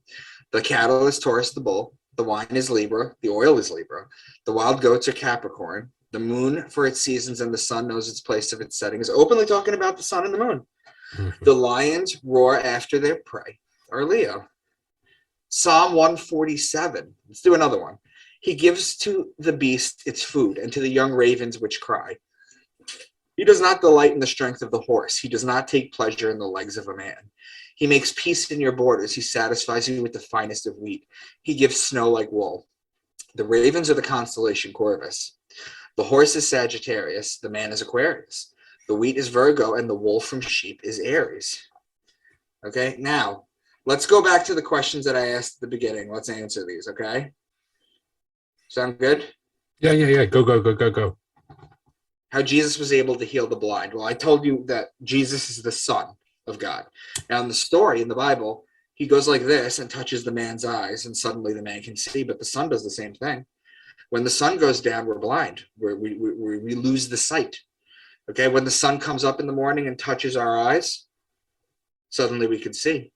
The cattle is Taurus the bull. The wine is Libra. The oil is Libra. The wild goats are Capricorn. The moon for its seasons and the sun knows its place of its setting is openly talking about the sun and the moon. The lions roar after their prey are Leo. Psalm 147. Let's do another one. He gives to the beast its food and to the young ravens which cry. He does not delight in the strength of the horse. He does not take pleasure in the legs of a man. He makes peace in your borders. He satisfies you with the finest of wheat. He gives snow like wool. The ravens are the constellation Corvus. The horse is Sagittarius. The man is Aquarius. The wheat is Virgo, and the wool from sheep is Aries. Okay, now, let's go back to the questions that I asked at the beginning. Let's answer these, okay? Sound good? Yeah. Go. how Jesus was able to heal the blind. Well, I told you that Jesus is the Son of God. Now, in the story in the Bible, he goes like this and touches the man's eyes, and suddenly the man can see. But the sun does the same thing. When the sun goes down, we're blind. We lose the sight. Okay, when the sun comes up in the morning and touches our eyes, suddenly we can see.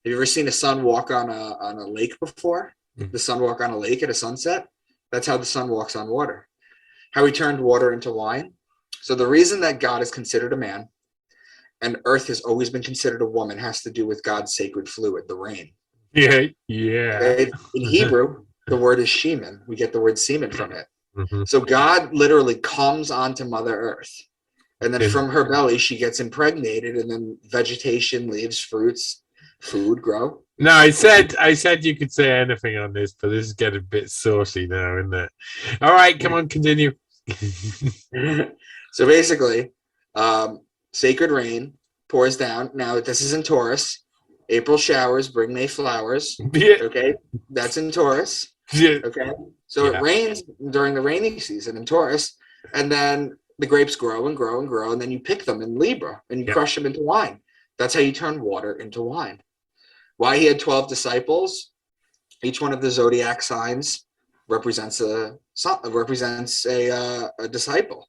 Have you ever seen a sun walk on a lake before? The sun walk on a lake at a sunset? That's how the sun walks on water. How he turned water into wine. So the reason that God is considered a man and earth has always been considered a woman has to do with God's sacred fluid, the rain. Yeah. Okay? In Hebrew, the word is shemen. We get the word semen from it. Mm-hmm. So God literally comes onto Mother Earth. And then from her belly, she gets impregnated, and then vegetation, leaves, fruits, food grow. No, I said you could say anything on this, but this is getting a bit saucy now, isn't it? All right, come on, continue. So basically, sacred rain pours down. Now, this is in Taurus. April showers bring May flowers. Yeah. Okay, that's in Taurus. Yeah. Okay, so it rains during the rainy season in Taurus, and then the grapes grow and grow and grow, and then you pick them in Libra and you crush them into wine. That's how you turn water into wine. Why he had 12 disciples? Each one of the zodiac signs represents a disciple.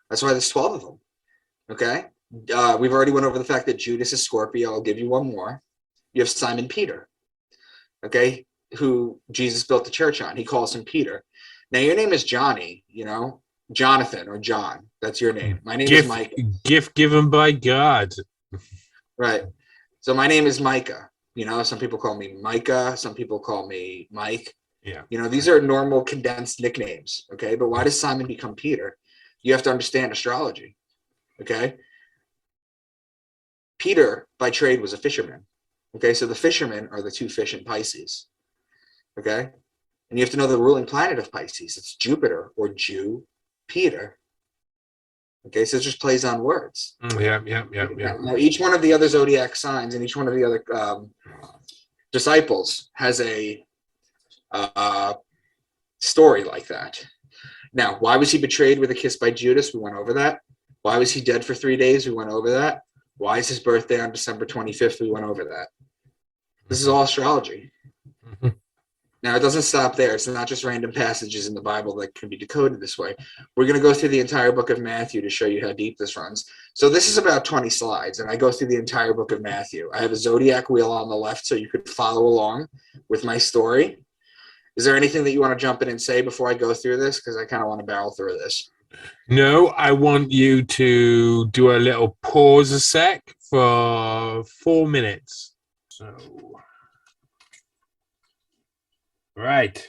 That's why there's 12 of them. Okay, we've already went over the fact that Judas is Scorpio. I'll give you one more. You have Simon Peter. Okay, who Jesus built the church on. He calls him Peter. Now your name is Johnny. You know, Jonathan or John. That's your name. My name is Micah. Gift given by God. Right. So my name is Micah. You know, some people call me Micah. Some people call me Mike. Yeah. You know, these are normal condensed nicknames. Okay. But why does Simon become Peter? You have to understand astrology. Okay. Peter, by trade, was a fisherman. Okay. So the fishermen are the two fish in Pisces. Okay. And you have to know the ruling planet of Pisces. It's Jupiter or Jew, Peter. Okay, so it just plays on words. Yeah. Now, each one of the other zodiac signs and each one of the other disciples has a story like that. Now, why was he betrayed with a kiss by Judas? We went over that. Why was he dead for 3 days? We went over that. Why is his birthday on December 25th? We went over that. This is all astrology. Mm-hmm. Now, it doesn't stop there. It's not just random passages in the Bible that can be decoded this way. We're going to go through the entire book of Matthew to show you how deep this runs. So this is about 20 slides, and I go through the entire book of Matthew. I have a zodiac wheel on the left so you could follow along with my story. Is there anything that you want to jump in and say before I go through this? Because I kind of want to barrel through this. No, I want you to do a little pause a sec for 4 minutes. So... Right.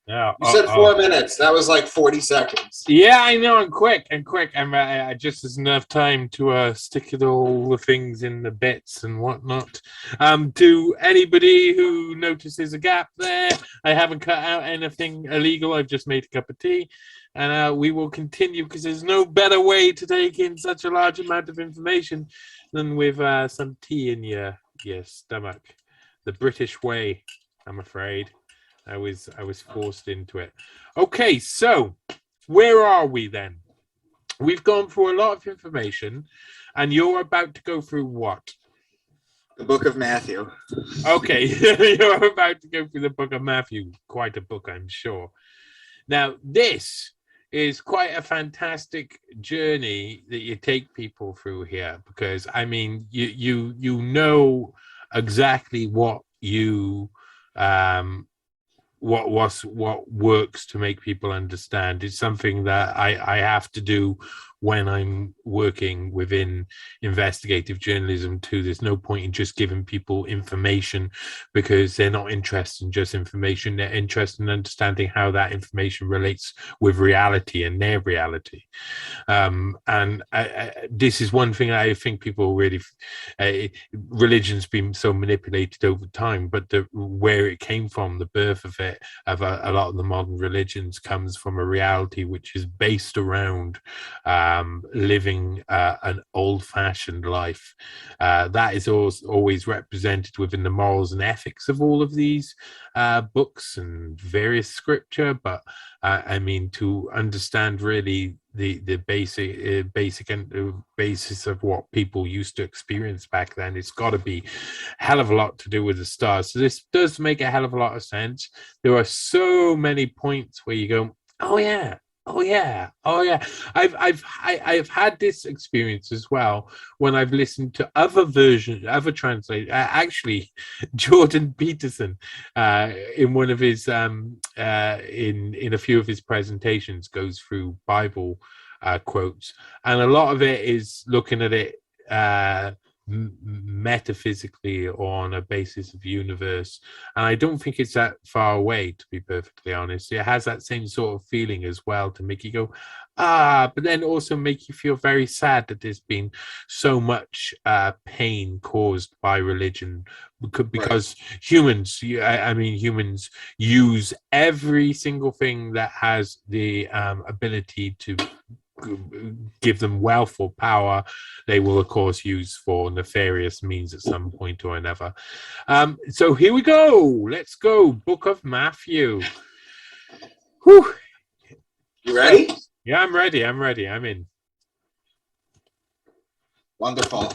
Now, you said 4 minutes. That was like 40 seconds. Yeah, I know. I'm quick. I just has enough time to stick it all the things in the bits and whatnot. To anybody who notices a gap there, I haven't cut out anything illegal. I've just made a cup of tea, and we will continue because there's no better way to take in such a large amount of information than with some tea in your stomach. The British way. I'm afraid I was forced into it. Okay, so where are we then? We've gone through a lot of information, and you're about to go through what? The book of Matthew. Okay, you're about to go through the book of Matthew. Quite a book, I'm sure. Now, this is quite a fantastic journey that you take people through here, because I mean, you know exactly what you what works to make people understand. It's something that I have to do when I'm working within investigative journalism too. There's no point in just giving people information because they're not interested in just information. They're interested in understanding how that information relates with reality and their reality. And this is one thing I think people really, religion's been so manipulated over time, but where it came from, the birth of it, of a lot of the modern religions, comes from a reality which is based around living an old-fashioned life. That is always represented within the morals and ethics of all of these books and various scripture. But I mean, to understand really the basic basis of what people used to experience back then, it's got to be a hell of a lot to do with the stars. So this does make a hell of a lot of sense. There are so many points where you go, oh yeah, oh yeah, oh yeah. I've had this experience as well when I've listened to other versions, other translators. Actually, Jordan Peterson, in one of his in a few of his presentations, goes through Bible quotes, and a lot of it is looking at it metaphysically or on a basis of universe, and I don't think it's that far away, to be perfectly honest. It has that same sort of feeling as well, to make you go but then also make you feel very sad that there's been so much pain caused by religion, because humans, I mean, humans use every single thing that has the ability to give them wealth or power. They will of course use for nefarious means at some point or another. So here we go, let's go. Book of Matthew. Whew. You ready? Yeah, I'm ready, I'm in. Wonderful.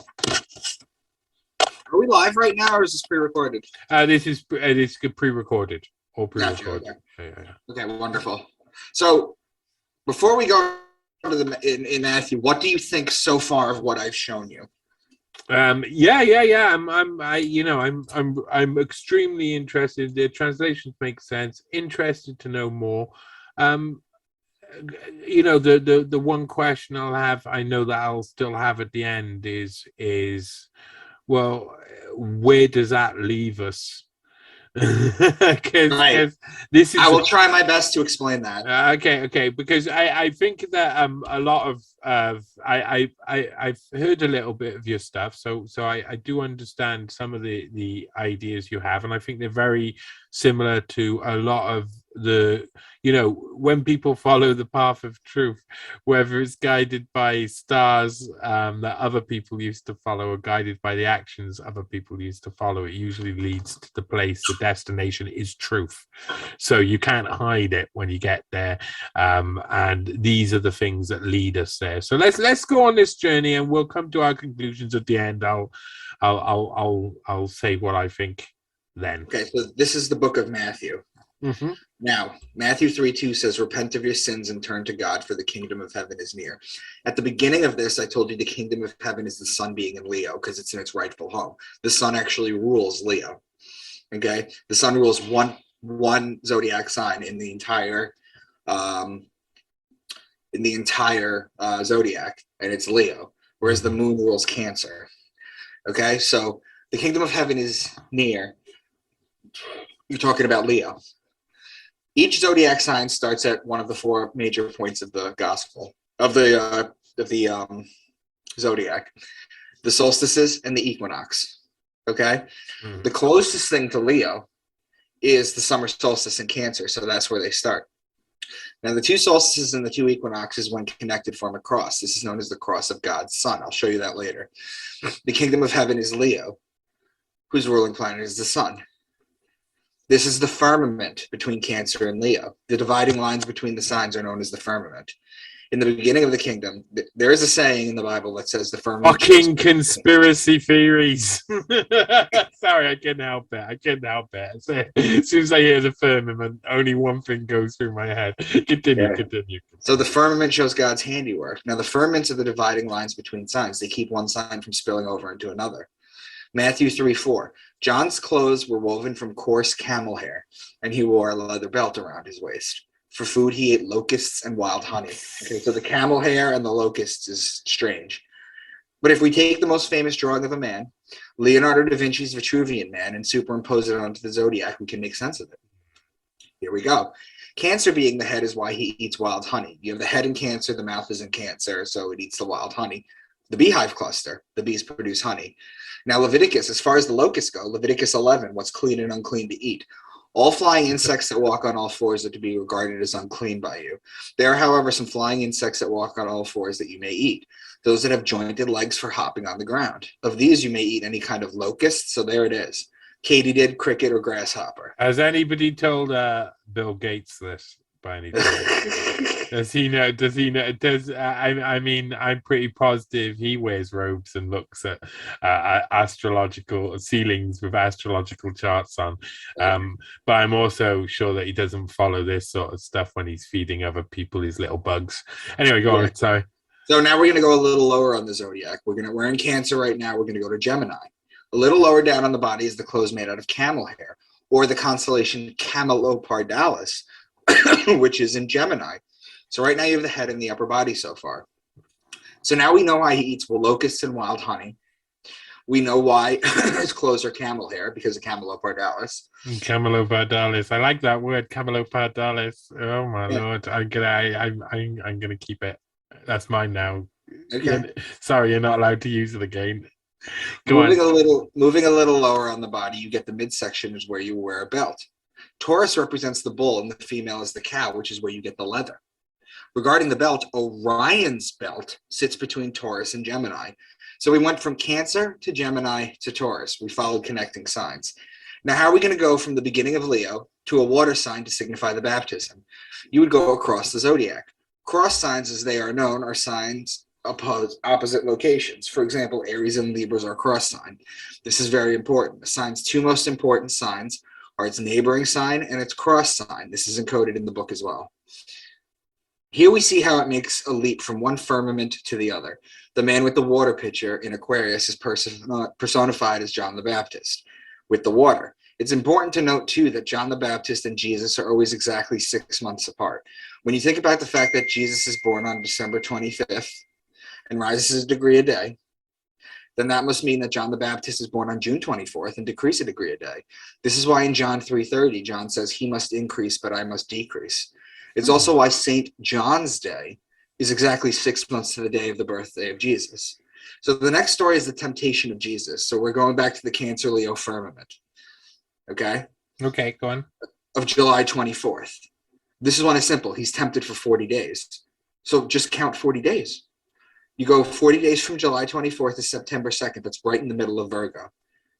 Are we live right now, or is this pre-recorded? This is pre-recorded, all pre-recorded. Gotcha, okay. Yeah. Okay, wonderful. So before we go to the in Matthew, what do you think so far of what I've shown you? I'm extremely interested. The translations make sense. Interested to know more. The one question I'll have, I know that I'll still have at the end, is well, where does that leave us? Right. This is, I will try my best to explain that. Okay, because I think that a lot of I've heard a little bit of your stuff, so I do understand some of the ideas you have, and I think they're very similar to a lot of the, when people follow the path of truth, whether it's guided by stars that other people used to follow, or guided by the actions other people used to follow, it usually leads to the place. The destination is truth, so you can't hide it when you get there, and these are the things that lead us there. So let's go on this journey, and we'll come to our conclusions at the end. I'll say what I think then. Okay, so this is the book of Matthew. Mm-hmm. Now, Matthew 3:2 says, repent of your sins and turn to God, for the kingdom of heaven is near. At the beginning of this, I told you the kingdom of heaven is the sun being in Leo, because it's in its rightful home. The sun actually rules Leo. Okay, the sun rules one zodiac sign in the entire zodiac, and it's Leo, whereas the moon rules Cancer. Okay, so the kingdom of heaven is near. You're talking about Leo. Each zodiac sign starts at one of the four major points of the gospel of the zodiac: the solstices and the equinox. Okay, the closest thing to Leo is the summer solstice in Cancer, so that's where they start. Now, the two solstices and the two equinoxes, when connected, form a cross. This is known as the cross of God's Son. I'll show you that later. The kingdom of heaven is Leo, whose ruling planet is the sun. This is the firmament between Cancer and Leo. The dividing lines between the signs are known as the firmament. In the beginning of the kingdom, there is a saying in the Bible that says the firmament... Fucking conspiracy theories. Sorry, I can't help it. As soon as I hear the firmament, only one thing goes through my head. Continue. So the firmament shows God's handiwork. Now, the firmaments are the dividing lines between signs. They keep one sign from spilling over into another. Matthew 3:4. John's clothes were woven from coarse camel hair, and he wore a leather belt around his waist. For food, he ate locusts and wild honey. Okay, so the camel hair and the locusts is strange. But if we take the most famous drawing of a man, Leonardo da Vinci's Vitruvian Man, and superimpose it onto the zodiac, we can make sense of it. Here we go. Cancer being the head is why he eats wild honey. You have the head in Cancer, the mouth is in Cancer, so it eats the wild honey. The beehive cluster, the bees produce honey. Now, Leviticus, as far as the locusts go, Leviticus 11, what's clean and unclean to eat. All flying insects that walk on all fours are to be regarded as unclean by you. There are, however, some flying insects that walk on all fours that you may eat, those that have jointed legs for hopping on the ground. Of these, you may eat any kind of locust, so there it is. Katydid, cricket, or grasshopper. Has anybody told Bill Gates this by any chance? Does he know? Does he know? I mean, I'm pretty positive he wears robes and looks at astrological ceilings with astrological charts on. But I'm also sure that he doesn't follow this sort of stuff when he's feeding other people his little bugs. Anyway, go on. Sorry. So now we're going to go a little lower on the zodiac. We're in Cancer right now. We're going to go to Gemini. A little lower down on the body is the clothes made out of camel hair, or the constellation Camelopardalis, which is in Gemini. So right now you have the head and the upper body so far. So now we know why he eats locusts and wild honey. We know why his clothes are camel hair, because of Camelopardalis. Camelopardalis. I like that word, Camelopardalis. Oh my Lord! I'm gonna keep it. That's mine now. Okay. Sorry, you're not allowed to use it again. Moving a little lower on the body, you get the midsection is where you wear a belt. Taurus represents the bull and the female is the cow, which is where you get the leather. Regarding the belt, Orion's belt sits between Taurus and Gemini. So we went from Cancer to Gemini to Taurus. We followed connecting signs. Now, how are we going to go from the beginning of Leo to a water sign to signify the baptism? You would go across the zodiac. Cross signs, as they are known, are signs opposite locations. For example, Aries and Libras are cross sign. This is very important. The sign's two most important signs are its neighboring sign and its cross sign. This is encoded in the book as well. Here we see how it makes a leap from one firmament to the other. The man with the water pitcher in Aquarius is personified as John the Baptist with the water. It's important to note, too, that John the Baptist and Jesus are always exactly 6 months apart. When you think about the fact that Jesus is born on December 25th and rises a degree a day, then that must mean that John the Baptist is born on June 24th and decrease a degree a day. This is why in John 3:30, John says, he must increase, but I must decrease. It's also why St. John's Day is exactly 6 months to the day of the birthday of Jesus. So the next story is the temptation of Jesus. So we're going back to the Cancer Leo firmament. Okay, go on. Of July 24th. This is one is simple. He's tempted for 40 days. So just count 40 days. You go 40 days from July 24th to September 2nd. That's right in the middle of Virgo.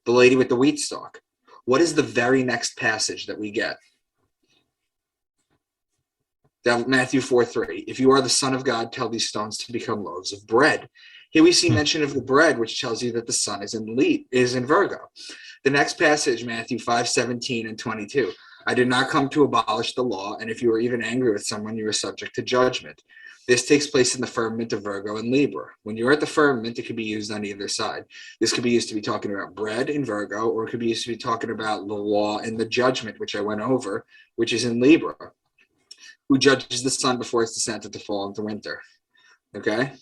The lady with the wheat stalk. What is the very next passage that we get? Matthew 4:3. If you are the Son of God, tell these stones to become loaves of bread. Here we see mention of the bread, which tells you that the sun is in Virgo. The next passage, Matthew 5:17 and 22. I did not come to abolish the law, and if you are even angry with someone, you are subject to judgment. This takes place in the firmament of Virgo and Libra. When you're at the firmament, it can be used on either side. This could be used to be talking about bread in Virgo, or it could be used to be talking about the law and the judgment, which I went over, which is in Libra, who judges the sun before its descent into fall into winter. Okay?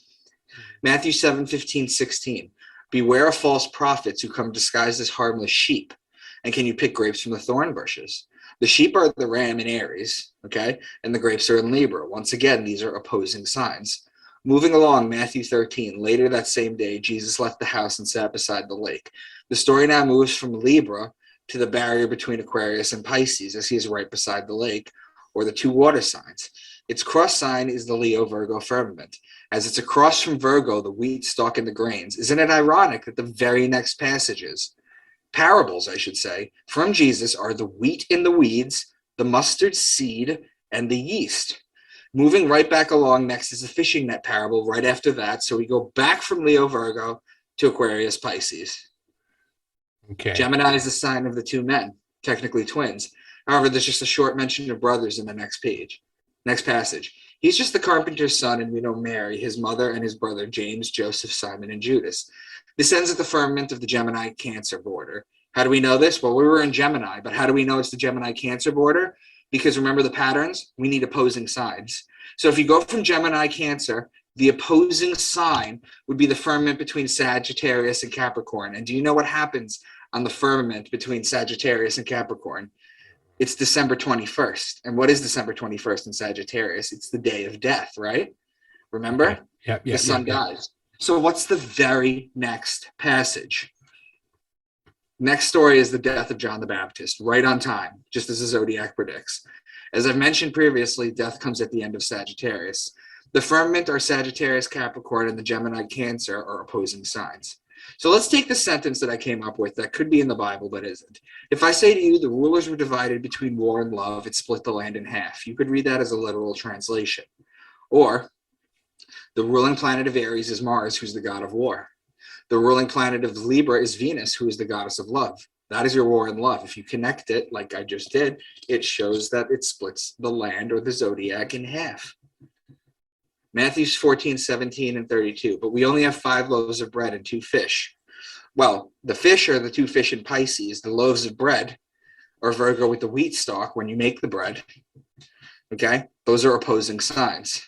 Matthew 7:15, 16. Beware of false prophets who come disguised as harmless sheep. And can you pick grapes from the thorn bushes? The sheep are the ram in Aries, okay? And the grapes are in Libra. Once again, these are opposing signs. Moving along, Matthew 13. Later that same day, Jesus left the house and sat beside the lake. The story now moves from Libra to the barrier between Aquarius and Pisces, as he is right beside the lake, or the two water signs. Its cross sign is the Leo-Virgo firmament. As it's across from Virgo, the wheat stalk and the grains. Isn't it ironic that the very next passages, parables, I should say, from Jesus are the wheat in the weeds, the mustard seed, and the yeast. Moving right back along, next is the fishing net parable right after that. So we go back from Leo-Virgo to Aquarius Pisces. Okay. Gemini is the sign of the two men, technically twins. However, there's just a short mention of brothers in the next passage. He's just the carpenter's son, and we know Mary, his mother, and his brother James, Joseph, Simon, and Judas. This ends at the firmament of the Gemini-Cancer border. How do we know this? Well, we were in Gemini, but how do we know it's the Gemini-Cancer border? Because remember the patterns? We need opposing signs. So if you go from Gemini-Cancer, the opposing sign would be the firmament between Sagittarius and Capricorn. And do you know what happens on the firmament between Sagittarius and Capricorn? It's December 21st. And what is December 21st in Sagittarius? It's the day of death, right? Remember? The sun dies. So what's the very next passage? Next story is the death of John the Baptist, right on time, just as the zodiac predicts. As I've mentioned previously, death comes at the end of Sagittarius. The firmament are Sagittarius, Capricorn, and the Gemini, Cancer are opposing signs. So let's take the sentence that I came up with that could be in the Bible but isn't. If I say to you, the rulers were divided between war and love, it split the land in half. You could read that as a literal translation. Or, the ruling planet of Aries is Mars, who's the god of war. The ruling planet of Libra is Venus, who is the goddess of love. That is your war and love. If you connect it, like I just did, it shows that it splits the land or the zodiac in half. Matthew 14, 17, and 32. But we only have 5 loaves of bread and 2 fish. Well, the fish are the 2 fish in Pisces. The loaves of bread are Virgo with the wheat stalk when you make the bread. Okay? Those are opposing signs.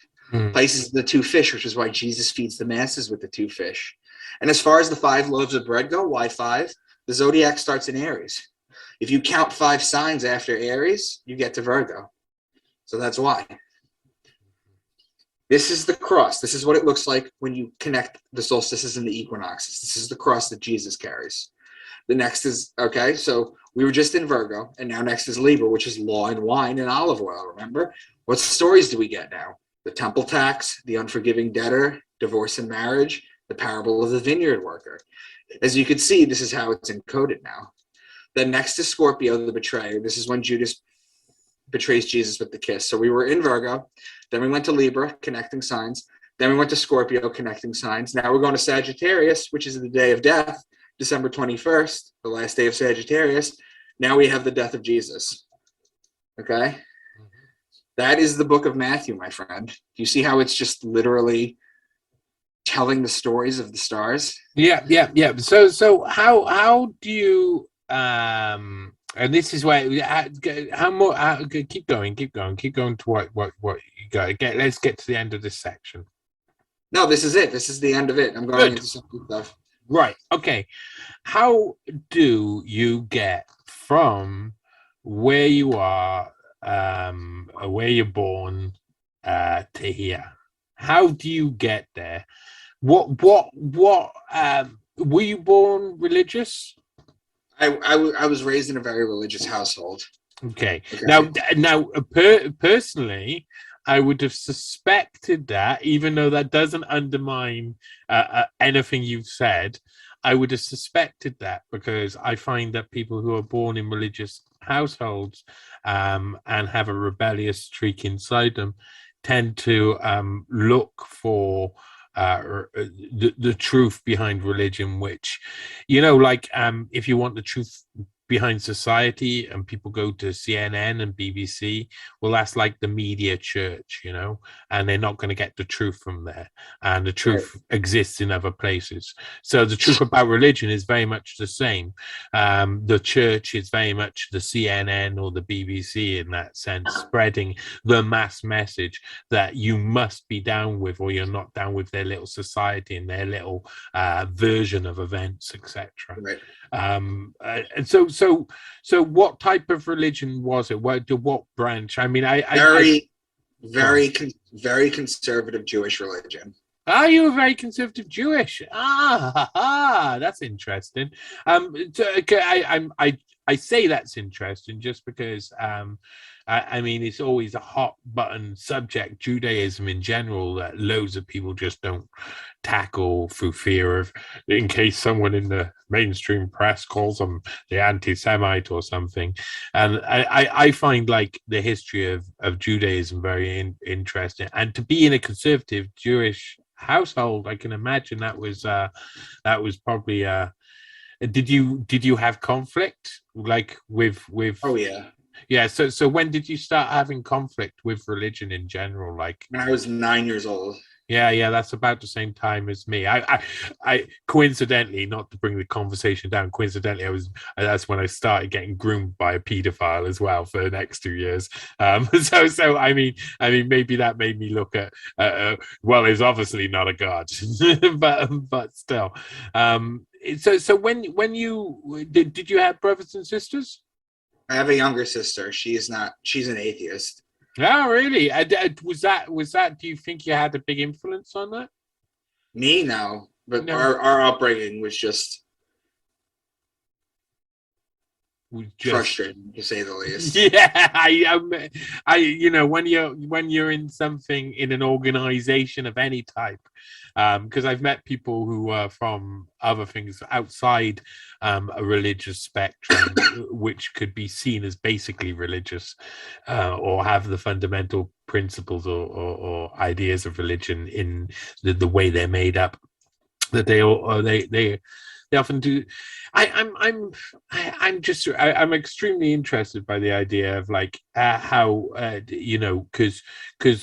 Pisces is the 2 fish, which is why Jesus feeds the masses with the 2 fish. And as far as the 5 loaves of bread go, why 5? The zodiac starts in Aries. If you count 5 signs after Aries, you get to Virgo. So that's why. This is the cross. This is what it looks like when you connect the solstices and the equinoxes. This is the cross that Jesus carries. The next is, okay, so we were just in Virgo, and now next is Libra, which is law and wine and olive oil, remember? What stories do we get now? The temple tax, the unforgiving debtor, divorce and marriage, the parable of the vineyard worker. As you can see, this is how it's encoded now. Then next is Scorpio, the betrayer. This is when Judas betrays Jesus with the kiss. So we were in Virgo, then we went to Libra, connecting signs. Then we went to Scorpio, connecting signs. Now we're going to Sagittarius, which is the day of death, December 21st, the last day of Sagittarius. Now we have the death of Jesus. Okay? That is the book of Matthew, my friend. Do you see how it's just literally telling the stories of the stars? Yeah. So how do you and this is where how more keep going to what you got. Let's get to the end of this section. No, this is it. This is the end of it. I'm going into some stuff. Right. Okay. How do you get from where you are, where you're born, to here? How do you get there? What were you born religious? I was raised in a very religious household. Okay. Now, personally, I would have suspected that, even though that doesn't undermine anything you've said. I would have suspected that because I find that people who are born in religious households and have a rebellious streak inside them tend to look for the truth behind religion, which, like if you want the truth behind society and people go to CNN and BBC, well, that's like the media church, and they're not going to get the truth from there, and the truth exists in other places. So the truth about religion is very much the same. The church is very much the CNN or the BBC in that sense, spreading the mass message that you must be down with, or you're not down with their little society and their little version of events, etc. Right. And so what type of religion was it? What branch? I mean, very conservative Jewish religion. Are you a very conservative Jewish? That's interesting. I say that's interesting just because I mean, it's always a hot button subject, Judaism in general, that loads of people just don't tackle through fear of, in case someone in the mainstream press calls them the anti-Semite or something. And I find like the history of Judaism very interesting. And to be in a conservative Jewish household, I can imagine that was probably did you have conflict like with Oh yeah, so when did you start having conflict with religion in general? Like when I was 9 years old. Yeah, that's about the same time as me. I coincidentally, not to bring the conversation down, coincidentally, that's when I started getting groomed by a paedophile as well for the next 2 years. So I mean, maybe that made me look at well, it's obviously not a god, but still. So when you did you have brothers and sisters? I have a younger sister. She's an atheist. Oh, really? Was that? Do you think you had a big influence on that? Me, no. But No. Our upbringing was just just frustrating, to say the least. Yeah, you know, when you're in something, in an organization of any type, because I've met people who are from other things outside a religious spectrum, which could be seen as basically religious, or have the fundamental principles or ideas of religion in the way they're made up, that they often do. I'm extremely interested by the idea of like how you know, because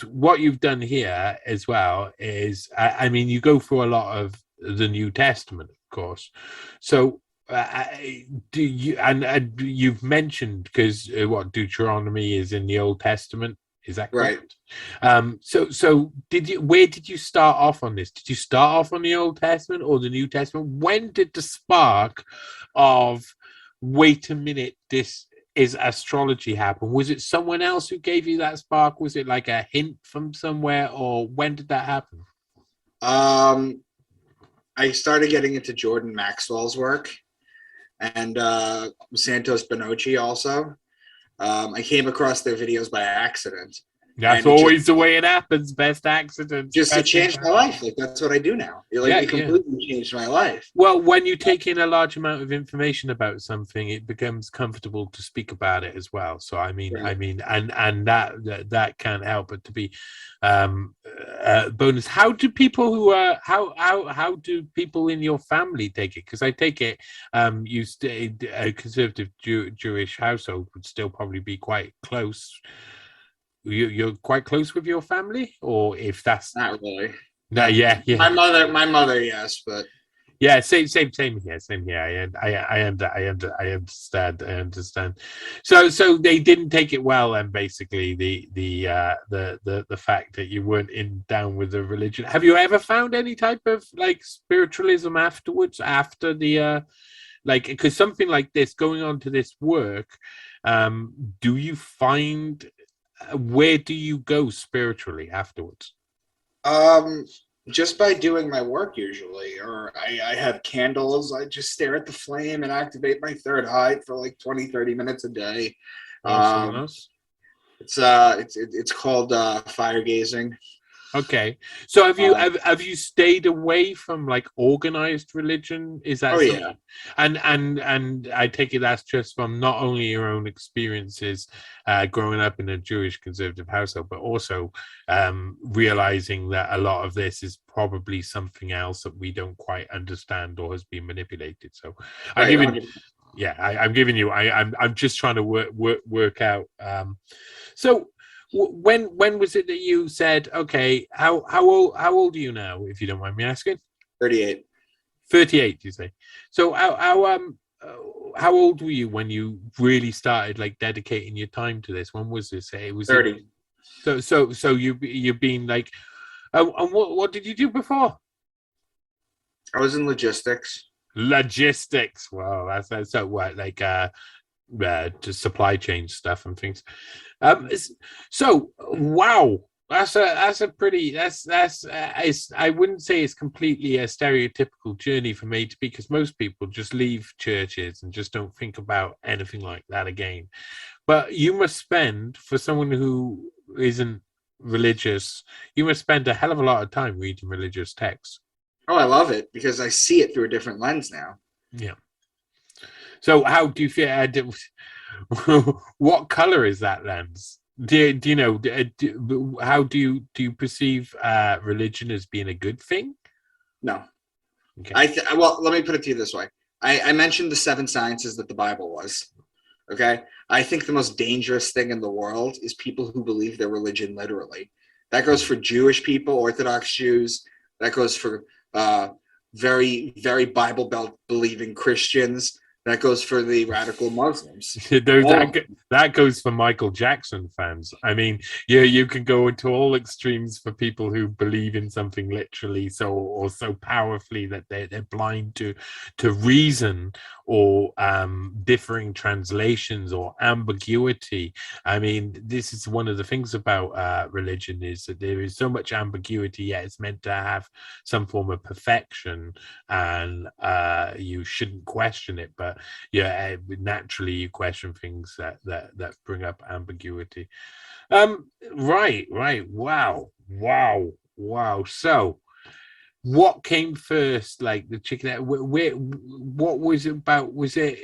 what you've done here as well is, I mean, you go through a lot of the New Testament, of course. So do you, and you've mentioned, because what Deuteronomy is in the Old Testament. Is that correct? Right. So where did you start off on this? Did you start off on the Old Testament or the New Testament? When did the spark of, wait a minute, this is astrology happen? Was it someone else who gave you that spark? Was it like a hint from somewhere, or when did that happen? I started getting into Jordan Maxwell's work, and Santos Bonocci also. I came across their videos by accident. That's always the way it happens. Best accident. Just to change my life. Like, that's what I do now. It completely changed my life. Well, when you take in a large amount of information about something, it becomes comfortable to speak about it as well. So and that can't help but to be bonus. How do people who are how do people in your family take it? Because I take it you stayed a conservative Jewish household would still probably be quite close. You're quite close with your family, or if that's not really. No, yeah. My mother, yes, but yeah, same here. I understand. So they didn't take it well, and basically the fact that you weren't down with the religion. Have you ever found any type of like spiritualism afterwards, after the like, because something like this, going on to this work, do you find, where do you go spiritually afterwards? Just by doing my work usually, or I have candles. I just stare at the flame and activate my third eye for like 20-30 minutes a day. It's called fire gazing. Okay, so have you stayed away from like organized religion? Is that yeah? And I take it that's just from not only your own experiences growing up in a Jewish conservative household, but also realizing that a lot of this is probably something else that we don't quite understand or has been manipulated. So I'm giving you. I'm just trying to work out. So. When was it that you said, okay, how old are you now, if you don't mind me asking? 38. 38, you say. So how old were you when you really started like dedicating your time to this? When was this? It was 30. So you've been like, and what did you do before? I was in logistics. Wow, that's so what, like to supply chain stuff and things. So wow, that's a pretty I wouldn't say it's completely a stereotypical journey for me, because most people just leave churches and just don't think about anything like that again. But you must spend, for someone who isn't religious, you must spend a hell of a lot of time reading religious texts. Oh, I love it, because I see it through a different lens now. Yeah. So how do you feel? What color is that lens? Do you know? How do you perceive religion as being a good thing? No. Okay. Well, let me put it to you this way. I mentioned the 7 sciences that the Bible was. Okay. I think the most dangerous thing in the world is people who believe their religion literally. That goes for Jewish people, Orthodox Jews. That goes for very, very Bible Belt believing Christians. That goes for the radical Muslims. That goes for Michael Jackson fans. I mean, you can go into all extremes for people who believe in something literally so powerfully that they're blind to reason or differing translations or ambiguity. I mean, this is one of the things about religion, is that there is so much ambiguity, yet it's meant to have some form of perfection, and you shouldn't question it. But but yeah, naturally you question things that bring up ambiguity. Right. Wow. So what came first, like the chicken? What was it about? Was it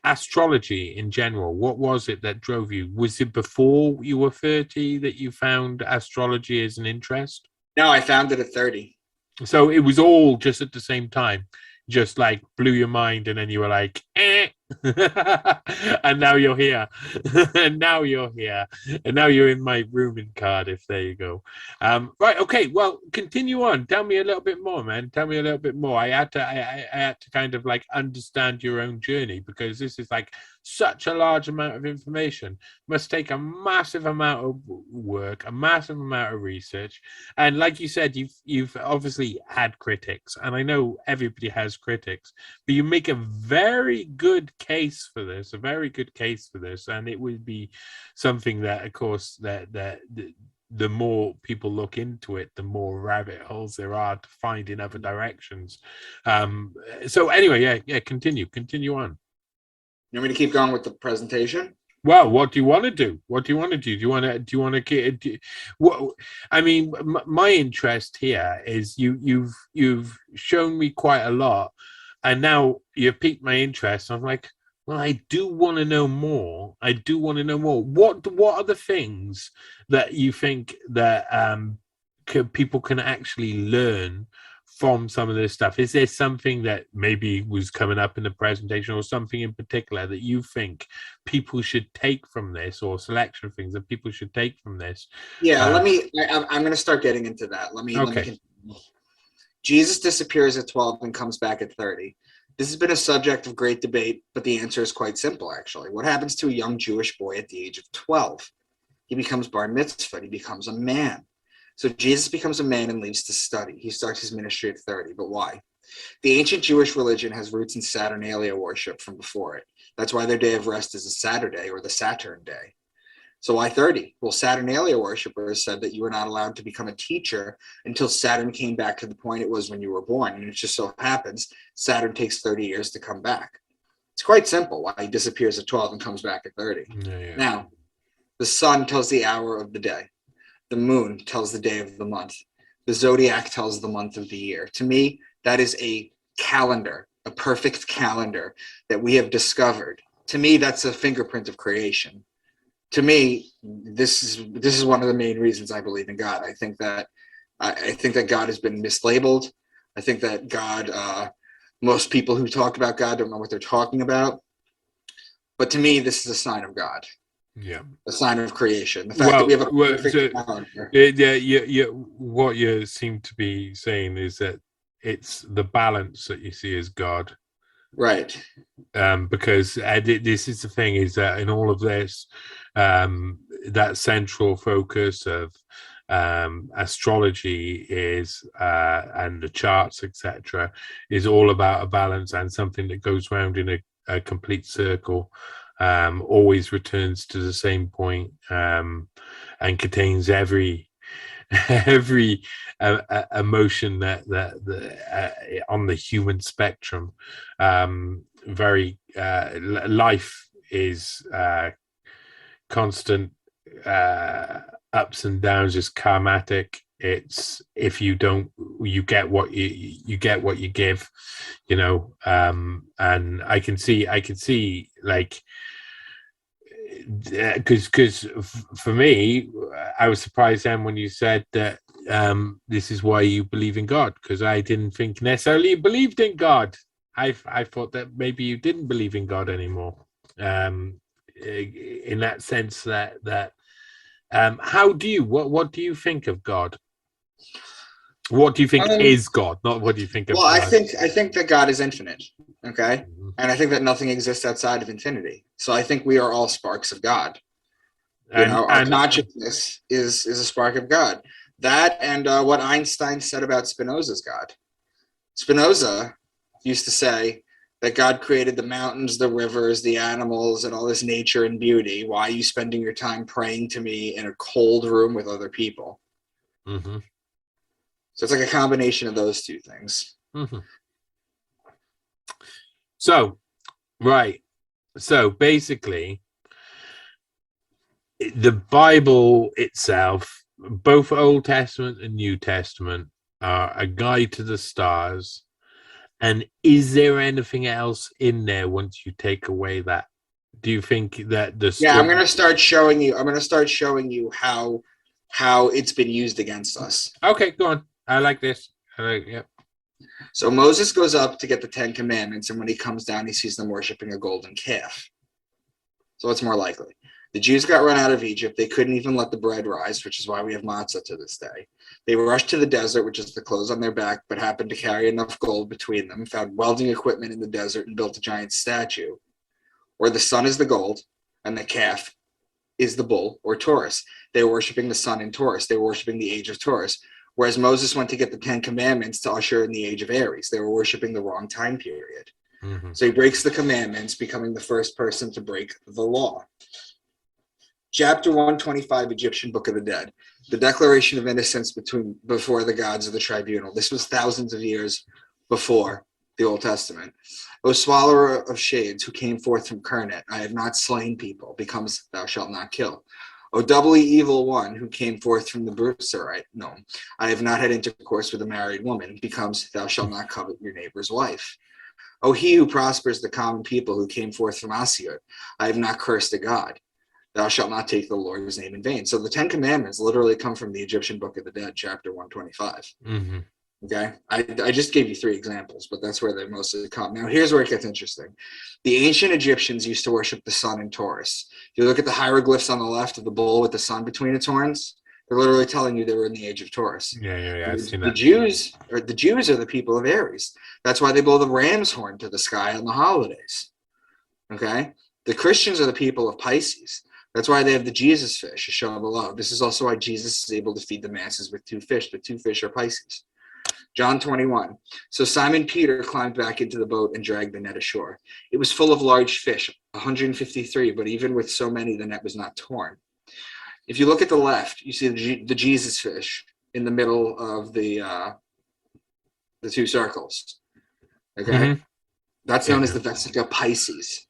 astrology in general? What was it that drove you? Was it before you were 30 that you found astrology as an interest? No, I found it at 30. So it was all just at the same time, just like blew your mind, and then you were like, eh. And now you're here. And now you're here. And now you're in my room in Cardiff. There you go. Right. Okay. Well, continue on. Tell me a little bit more, man. Tell me a little bit more. I had to kind of like understand your own journey, because this is like such a large amount of information. Must take a massive amount of work, a massive amount of research. And like you said, you've obviously had critics, and I know everybody has critics, but you make a very good case for this, and it would be something that, of course, that the more people look into it, the more rabbit holes there are to find in other directions. So anyway, yeah, continue on. You want me to keep going with the presentation? Well, what do you want to do? Do you want to get? What I mean, my interest here is you've shown me quite a lot, and now you've piqued my interest. I'm like, well, I do want to know more. What are the things that you think that people can actually learn from some of this stuff? Is there something that maybe was coming up in the presentation, or something in particular that you think people should take from this, or selection of things that people should take from this? Yeah, I'm going to start getting into that. Let me continue. Jesus disappears at 12 and comes back at 30. This has been a subject of great debate, but the answer is quite simple, actually. What happens to a young Jewish boy at the age of 12? He becomes bar mitzvah. He becomes a man. So Jesus becomes a man and leaves to study. He starts his ministry at 30, but why? The ancient Jewish religion has roots in Saturnalia worship from before it. That's why their day of rest is a Saturday, or the Saturn day. So why 30? Well, Saturnalia worshippers said that you were not allowed to become a teacher until Saturn came back to the point it was when you were born. And it just so happens Saturn takes 30 years to come back. It's quite simple why he disappears at 12 and comes back at 30. Yeah. Now, the sun tells the hour of the day. The moon tells the day of the month. The zodiac tells the month of the year. To me, that is a calendar, a perfect calendar that we have discovered. To me, that's a fingerprint of creation. To me, this is one of the main reasons I believe in God. I think that God has been mislabeled. I think that God, most people who talk about God don't know what they're talking about. But to me, this is a sign of God. Yeah, a sign of creation. The fact that we have a perfect calendar. Yeah. What you seem to be saying is that it's the balance that you see as God, right? Because this is the thing: is that in all of this, that central focus of astrology is and the charts, etc., is all about a balance and something that goes round in a complete circle. Always returns to the same point, and contains every emotion that on the human spectrum. Very life is constant ups and downs, is karmatic. It's if you don't, you get what you get what you give, and I can see like, because for me, I was surprised then when you said that this is why you believe in God, because I didn't think necessarily you believed in God. I thought that maybe you didn't believe in God anymore, in that sense that how do you what do you think of God? What do you think is God? Not what do you think of God? I think that God is infinite. Okay. Mm-hmm. And I think that nothing exists outside of infinity. So I think we are all sparks of God. Our consciousness is a spark of God. That and what Einstein said about Spinoza's God. Spinoza used to say that God created the mountains, the rivers, the animals, and all this nature and beauty. Why are you spending your time praying to me in a cold room with other people? Mm-hmm. So it's like a combination of those two things. Mm-hmm. So Right. So basically, the Bible itself, both Old Testament and New Testament, are a guide to the stars. And is there anything else in there once you take away that? Do you think that the story... Yeah, I'm gonna start showing you how it's been used against us. Okay, go on. I like this. Yep. So Moses goes up to get the 10 Commandments, and when he comes down, he sees them worshiping a golden calf. So what's more likely? The Jews got run out of Egypt. They couldn't even let the bread rise, which is why we have matzah to this day. They rushed to the desert, which is the clothes on their back, but happened to carry enough gold between them, found welding equipment in the desert, and built a giant statue, where the sun is the gold and the calf is the bull or Taurus. They were worshiping the sun in Taurus. They were worshiping the age of Taurus. Whereas Moses went to get the 10 Commandments to usher in the age of Aries. They were worshiping the wrong time period. Mm-hmm. So he breaks the commandments, becoming the first person to break the law. Chapter 125, Egyptian Book of the Dead. The declaration of innocence before the gods of the tribunal. This was thousands of years before the Old Testament. O swallower of shades, who came forth from Kernet, I have not slain people, becomes thou shalt not kill. O doubly evil one, who came forth from the Brucerite, no, I have not had intercourse with a married woman, becomes thou shalt not covet your neighbor's wife. O he who prospers the common people, who came forth from Asiut, I have not cursed a god. Thou shalt not take the Lord's name in vain. So the 10 Commandments literally come from the Egyptian Book of the Dead, chapter 125. Mm-hmm. Okay, I just gave you 3 examples, but that's where they mostly come. Now, here's where it gets interesting. The ancient Egyptians used to worship the sun in Taurus. If you look at the hieroglyphs on the left of the bull with the sun between its horns, they're literally telling you they were in the age of Taurus. Yeah. I've seen The that. Jews are the people of Aries. That's why they blow the ram's horn to the sky on the holidays. Okay, the Christians are the people of Pisces. That's why they have the Jesus fish, a show of love. This is also why Jesus is able to feed the masses with 2 fish. The 2 fish are Pisces. John 21. So Simon Peter climbed back into the boat and dragged the net ashore. It was full of large fish, 153, but even with so many, the net was not torn. If you look at the left, you see the Jesus fish in the middle of the 2 circles. Okay? Mm-hmm. That's known as the Vesica Pisces.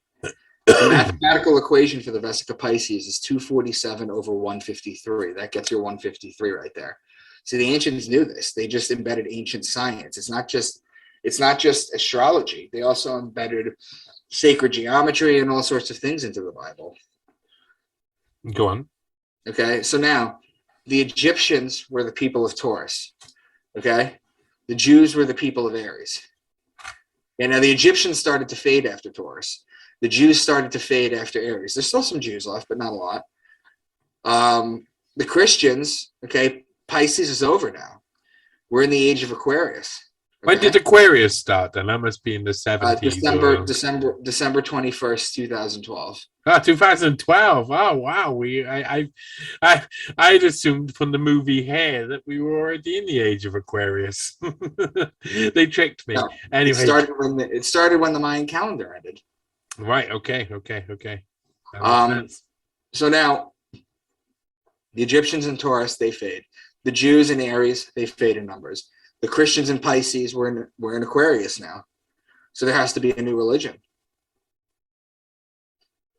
The mathematical equation for the Vesica Pisces is 247 over 153. That gets your 153 right there. See, the ancients knew this. They just embedded ancient science. It's not just astrology. They also embedded sacred geometry and all sorts of things into the Bible. Go on. Okay, so now the Egyptians were the people of Taurus. Okay, the Jews were the people of Aries. And now the Egyptians started to fade after Taurus. The Jews started to fade after Aries. There's still some Jews left, but not a lot. The Christians, okay, Pisces is over now. We're in the age of Aquarius. Okay? When did Aquarius start then? That must be in the 70s. December 21st, 2012. 2012. Oh wow. I'd assumed from the movie Hair that we were already in the age of Aquarius. They tricked me. No, anyway. It started when the Mayan calendar ended. Right. Okay. That makes sense. So now the Egyptians in Taurus, they fade. The Jews in Aries, they fade in numbers. The Christians in Pisces, we're in Aquarius now. So there has to be a new religion.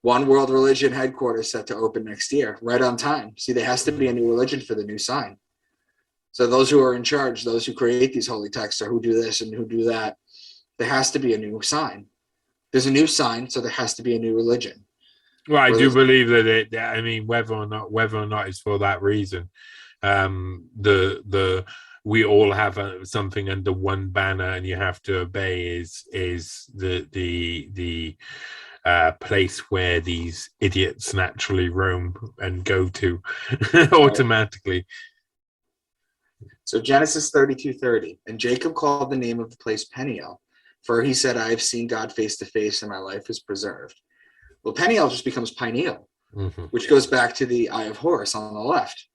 One World Religion headquarters set to open next year, right on time. See, there has to be a new religion for the new sign. So those who are in charge, those who create these holy texts or who do this and who do that, there has to be a new sign. There's a new sign, so there has to be a new religion. Well, I do believe that I mean, whether or not it's for that reason, we all have something under one banner, and you have to obey is the place where these idiots naturally roam and go to automatically. So Genesis 32:30, and Jacob called the name of the place Peniel, for he said, I have seen God face to face, and my life is preserved. Well, Peniel just becomes Pineal, which goes back to the Eye of Horus on the left.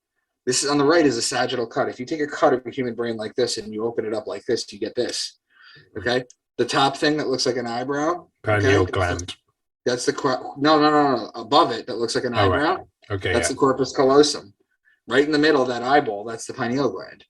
This is on the right is a sagittal cut. If you take a cut of a human brain like this and you open it up like this, you get this. Okay, the top thing that looks like an eyebrow, pineal gland. That's the no. Above it, that looks like an eyebrow. Right. Okay, that's the corpus callosum. Right in the middle of that eyeball, that's the pineal gland.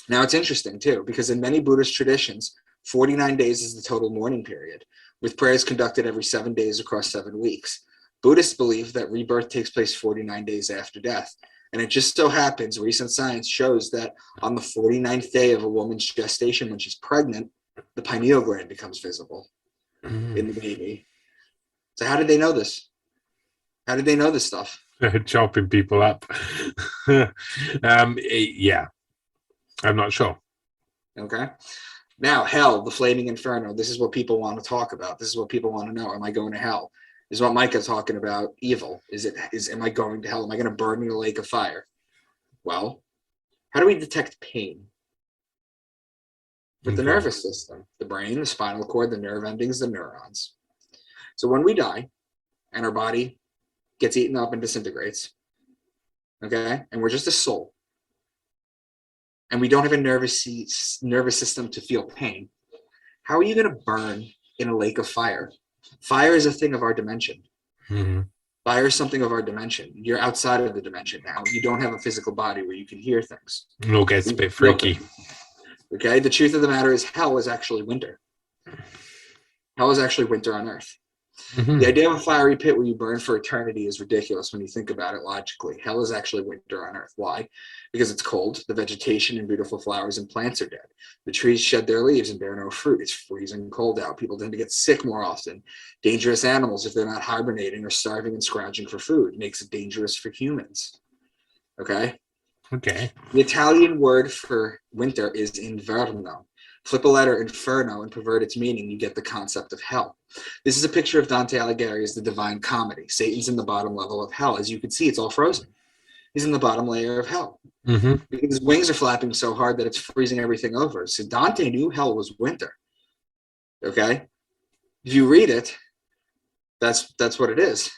Now it's interesting too, because in many Buddhist traditions, 49 days is the total mourning period. with prayers conducted every 7 days across 7 weeks. Buddhists believe that rebirth takes place 49 days after death. And it just so happens, recent science shows that on the 49th day of a woman's gestation, when she's pregnant, the pineal gland becomes visible in the baby. So how did they know this? How did they know this stuff? Chopping people up. Yeah, I'm not sure. Okay. Now, hell, the flaming inferno. This is what people want to talk about. This is what people want to know. Am I going to hell? Is what Micah's talking about evil? Am I going to hell? Am I going to burn in a lake of fire? Well, how do we detect pain? With the nervous system, the brain, the spinal cord, the nerve endings, the neurons. So when we die and our body gets eaten up and disintegrates, okay, and we're just a soul, and we don't have a nervous system to feel pain, how are you going to burn in a lake of fire? Fire is a thing of our dimension. Mm-hmm. Fire is something of our dimension. You're outside of the dimension now. You don't have a physical body where you can hear things. It all gets a bit freaky. Okay, the truth of the matter is hell is actually winter. Hell is actually winter on Earth. Mm-hmm. The idea of a fiery pit where you burn for eternity is ridiculous when you think about it logically. Hell is actually winter on Earth. Why? Because it's cold, the vegetation and beautiful flowers and plants are dead. The trees shed their leaves and bear no fruit. It's freezing cold out. People tend to get sick more often. Dangerous animals, if they're not hibernating, are starving and scrounging for food. It makes it dangerous for humans. Okay? Okay. The Italian word for winter is inverno. Flip a letter inferno and pervert its meaning, you get the concept of hell. This is a picture of Dante Alighieri's The Divine Comedy. Satan's in the bottom level of hell. As you can see, it's all frozen. He's in the bottom layer of hell. Mm-hmm. Because his wings are flapping so hard that it's freezing everything over. So Dante knew hell was winter. Okay? If you read it, that's what it is.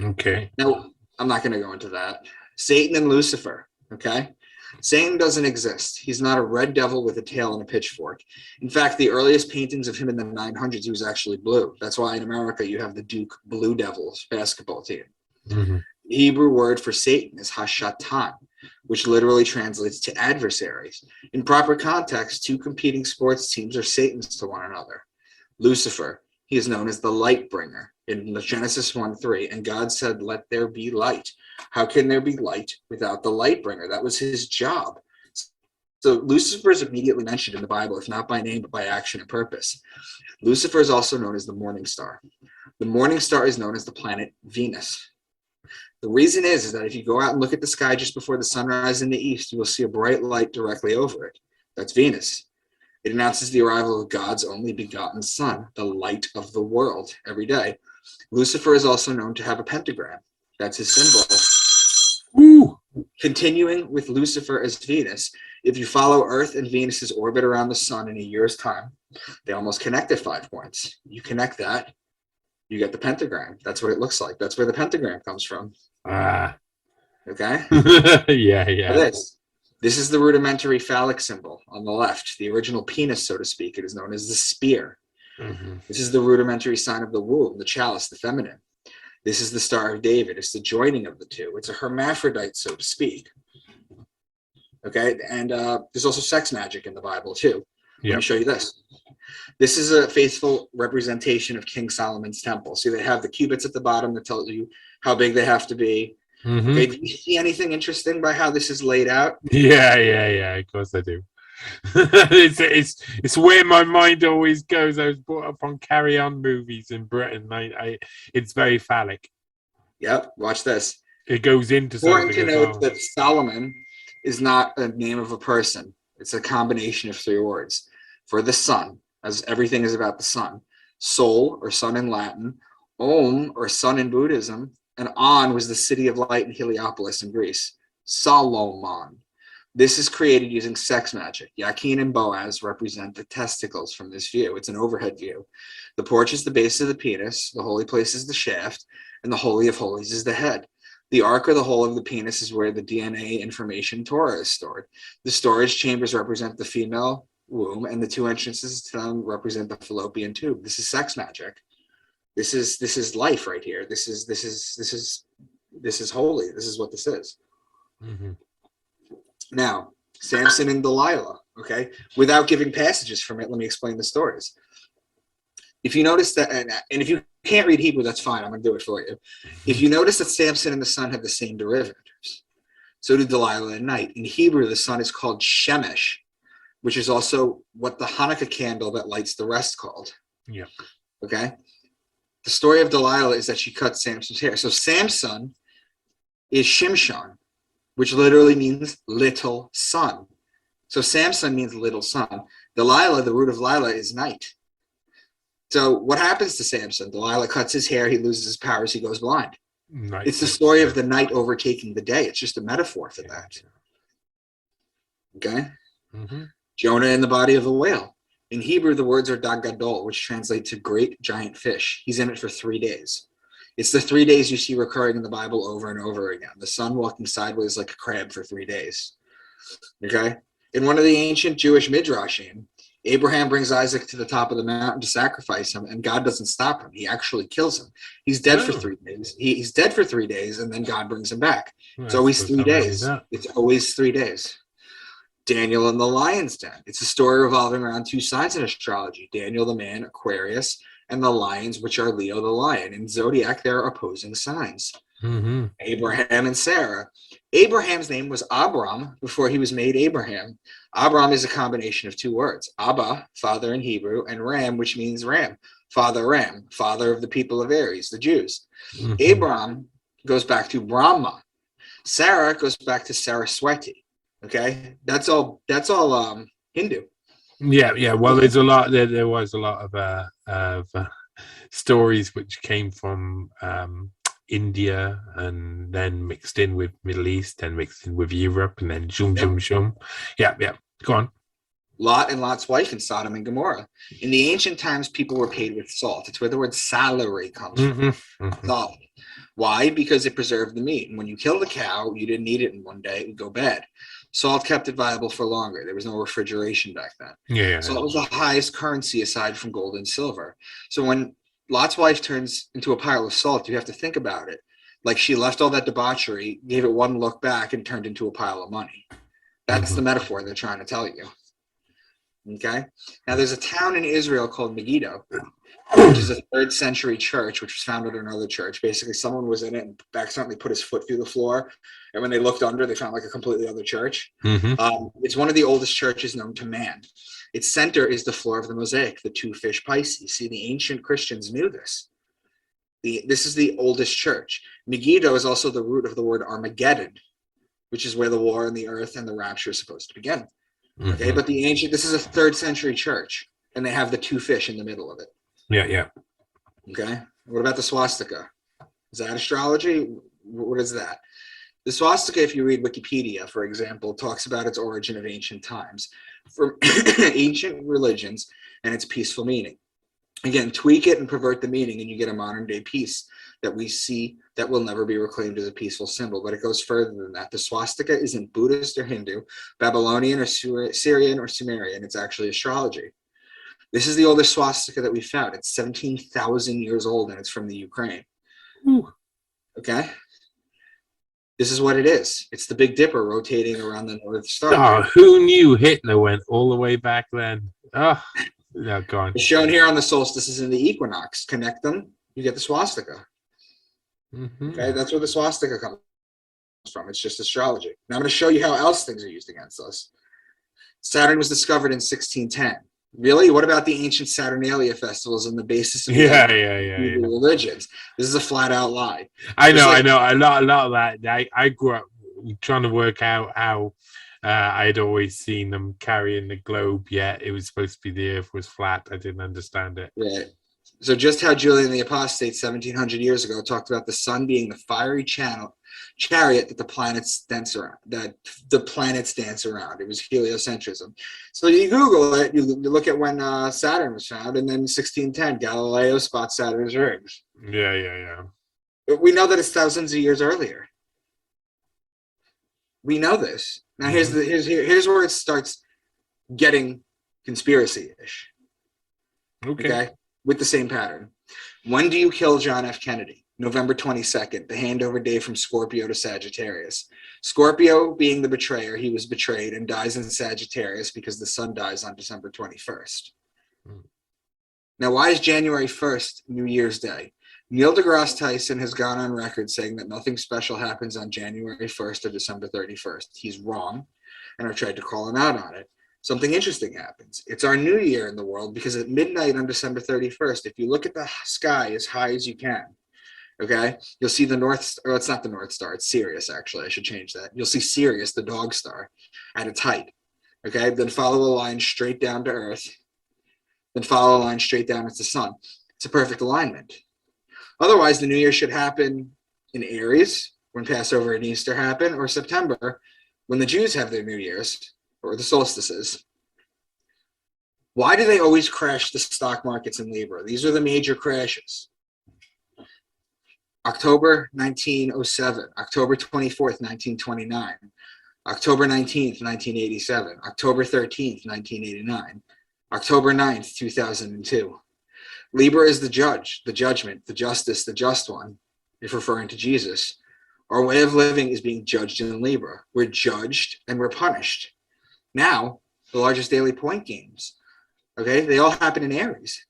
Okay. Now, I'm not going to go into that. Satan and Lucifer, okay? Satan doesn't exist. He's not a red devil with a tail and a pitchfork. In fact, the earliest paintings of him in the 900s, he was actually blue. That's why in America you have the Duke Blue Devils basketball team. Mm-hmm. The Hebrew word for Satan is Hashatan, which literally translates to adversaries. In proper context, two competing sports teams are Satans to one another. Lucifer, he is known as the light bringer in Genesis 1:3, and God said, "Let there be light." How can there be light without the light bringer? That was his job. So Lucifer is immediately mentioned in the Bible, if not by name, but by action and purpose. Lucifer is also known as the morning star. The morning star is known as the planet Venus. The reason is that if you go out and look at the sky just before the sunrise in the east, you will see a bright light directly over it. That's Venus. It announces the arrival of God's only begotten Son, the light of the world, every day. Lucifer is also known to have a pentagram. That's his symbol. Ooh. Continuing with Lucifer as Venus, if you follow Earth and Venus's orbit around the sun in a year's time, they almost connect at 5 points. You connect that, you get the pentagram. That's what it looks like. That's where the pentagram comes from. Ah. Okay? Yeah. This is the rudimentary phallic symbol on the left, the original penis, so to speak. It is known as the spear. Mm-hmm. This is the rudimentary sign of the womb, the chalice, the feminine. This is the Star of David. It's the joining of the two. It's a hermaphrodite, so to speak. Okay, and there's also sex magic in the Bible, too. Let me show you this. This is a faithful representation of King Solomon's temple. See, they have the cubits at the bottom that tells you how big they have to be. Mm-hmm. Okay, do you see anything interesting by how this is laid out? Yeah. Of course I do. it's where my mind always goes. I was brought up on Carry On movies in Britain. It's very phallic. Yep, watch this. It goes into Important something to as note well. that Solomon is not a name of a person. It's a combination of 3 words. For the sun, as everything is about the sun. Sol, or sun in Latin. Om, or sun in Buddhism. And On was the city of light in Heliopolis in Greece. Solomon. This is created using sex magic. Yakin and Boaz represent the testicles from this view. It's an overhead view. The porch is the base of the penis. The holy place is the shaft. And the Holy of Holies is the head. The ark or the hole of the penis is where the DNA information Torah is stored. The storage chambers represent the female womb, and the 2 entrances to them represent the fallopian tube. This is sex magic. This is life right here. This is holy. This is what this is. Mm-hmm. Now, Samson and Delilah, okay? Without giving passages from it, let me explain the stories. If you notice that, and if you can't read Hebrew, that's fine. I'm going to do it for you. If you notice that Samson and the sun have the same derivatives, so do Delilah and night. In Hebrew, the sun is called Shemesh, which is also what the Hanukkah candle that lights the rest called. Yeah. Okay. The story of Delilah is that she cut Samson's hair. So Samson is Shimshon, which literally means little sun. So Samson means little sun. Delilah, the root of Lila, is night. So what happens to Samson? Delilah cuts his hair, he loses his powers, he goes blind. Night, it's the story of the night overtaking the day. It's just a metaphor for that. Okay? Mm-hmm. Jonah in the body of a whale. In Hebrew, the words are dag gadol, which translate to great giant fish. He's in it for 3 days. It's the 3 days you see recurring in the Bible over and over again. The sun walking sideways like a crab for 3 days. Okay? In one of the ancient Jewish midrashim, Abraham brings Isaac to the top of the mountain to sacrifice him, and God doesn't stop him. He actually kills him. He's dead for 3 days. He's dead for 3 days, and then God brings him back. It's always 3 days. It's always 3 days. Daniel and the lion's den. It's a story revolving around 2 signs in astrology: Daniel the man, Aquarius, and the lions, which are Leo the lion. In zodiac, there are opposing signs. Mm-hmm. Abraham and Sarah. Abraham's name was Abram before he was made Abraham. Abram is a combination of 2 words: Abba, father in Hebrew, and Ram, which means ram, father of the people of Aries, the Jews. Mm-hmm. Abram goes back to Brahma. Sarah goes back to Saraswati. Okay, that's all Hindu. Yeah. Well, there's a lot. There was a lot of stories which came from India, and then mixed in with Middle East, and mixed in with Europe, and then shum. Yeah. Go on. Lot and Lot's wife in Sodom and Gomorrah. In the ancient times, people were paid with salt. It's where the word salary comes from. Mm-hmm. Salt. Why? Because it preserved the meat. And when you killed a cow, you didn't eat it in one day, it would go bad. Salt kept it viable for longer. There was no refrigeration back then. Yeah. Salt was the highest currency aside from gold and silver. So when Lot's wife turns into a pile of salt, you have to think about it. Like she left all that debauchery, gave it one look back, and turned into a pile of money. That's the metaphor they're trying to tell you. Okay? Now, there's a town in Israel called Megiddo, which is a 3rd century church, which was founded in another church. Basically, someone was in it and accidentally put his foot through the floor. And when they looked under, they found like a completely other church. Mm-hmm. It's one of the oldest churches known to man. Its center is the floor of the mosaic, the 2 fish Pisces. See, the ancient Christians knew this. This is the oldest church. Megiddo is also the root of the word Armageddon, which is where the war in the earth and the rapture is supposed to begin. Okay, but this is a 3rd century church, and they have the 2 fish in the middle of it. Yeah. Okay, what about the swastika? Is that astrology? What is that? The swastika, if you read Wikipedia, for example, talks about its origin of ancient times, from ancient religions, and its peaceful meaning. Again, tweak it and pervert the meaning, and you get a modern day piece that we see that will never be reclaimed as a peaceful symbol. But it goes further than that. The swastika isn't Buddhist or Hindu, Babylonian or Syrian or Sumerian. It's actually astrology. This is the oldest swastika that we found. It's 17,000 years old, and it's from the Ukraine. Ooh. Okay? This is what it is. It's the Big Dipper rotating around the North Star. Oh, who knew Hitler went all the way back then? Oh, no, go on. It's shown here on the solstices and the equinox. Connect them, you get the swastika. Mm-hmm. Okay, that's where the swastika comes from. It's just astrology. Now I'm going to show you how else things are used against us. Saturn was discovered in 1610. Really? What about the ancient Saturnalia festivals and the basis of religions? This is a flat out lie. I know. A lot of that. I grew up trying to work out how I'd always seen them carrying the globe, yet it was supposed to be the Earth was flat. I didn't understand it. Right. So just how Julian the Apostate 1700 years ago talked about the sun being the fiery chariot that the planets dance around. It was heliocentrism. So you Google it, you look at when Saturn was found, and then 1610, Galileo spots Saturn's rings. Yeah. We know that it's thousands of years earlier. We know this. Now here's where it starts getting conspiracy-ish. Okay. With the same pattern. When do you kill John F. Kennedy? November 22nd, the handover day from Scorpio to Sagittarius. Scorpio being the betrayer, he was betrayed and dies in Sagittarius because the sun dies on December 21st. Now, why is January 1st New Year's Day? Neil deGrasse Tyson has gone on record saying that nothing special happens on January 1st or December 31st. He's wrong, and I've tried to call him out on it. Something interesting happens. It's our new year in the world because at midnight on December 31st, if you look at the sky as high as you can, okay, you'll see the North, or it's not the North Star, it's Sirius, actually. I should change that. You'll see Sirius, the dog star, at its height, okay? Then follow the line straight down to Earth, then follow a line straight down into the sun. It's a perfect alignment. Otherwise, the new year should happen in Aries, when Passover and Easter happen, or September, when the Jews have their New Year's, or the solstices. Why do they always crash the stock markets in Libra? These are the major crashes. October 1907, October 24th, 1929, October 19th, 1987, October 13th, 1989, October 9th, 2002. Libra is the judge, the judgment, the justice, the just one, if referring to Jesus. Our way of living is being judged in Libra. We're judged and we're punished. Now, the largest daily point games, okay, they all happen in Aries.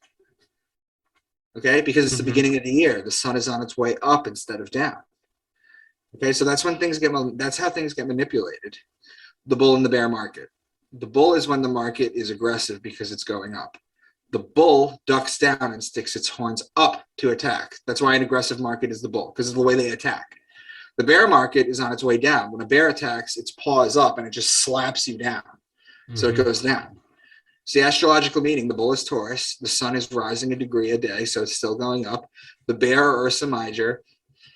Okay, because it's the beginning of the year. The sun is on its way up instead of down. Okay, so that's when that's how things get manipulated. The bull and the bear market. The bull is when the market is aggressive because it's going up. The bull ducks down and sticks its horns up to attack. That's why an aggressive market is the bull, because of the way they attack. The bear market is on its way down. When a bear attacks, its paw is up and it just slaps you down. So it goes down. See, astrological meaning, the bull is Taurus, the sun is rising a degree a day, so it's still going up. The bear, Ursa Major,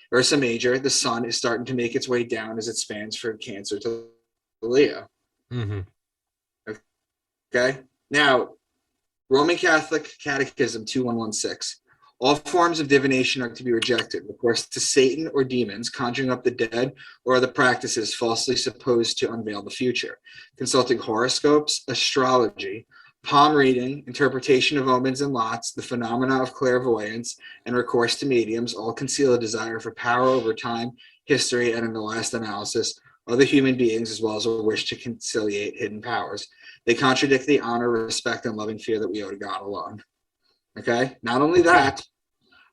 the sun is starting to make its way down as it spans from Cancer to Leo. Okay, now, Roman Catholic Catechism 2116. All forms of divination are to be rejected, recourse to Satan or demons, conjuring up the dead, or other practices falsely supposed to unveil the future. Consulting horoscopes, astrology, palm reading, interpretation of omens and lots, the phenomena of clairvoyance, and recourse to mediums all conceal a desire for power over time, history, and in the last analysis, other human beings, as well as a wish to conciliate hidden powers. They contradict the honor, respect, and loving fear that we owe to God alone. Okay? Not only that,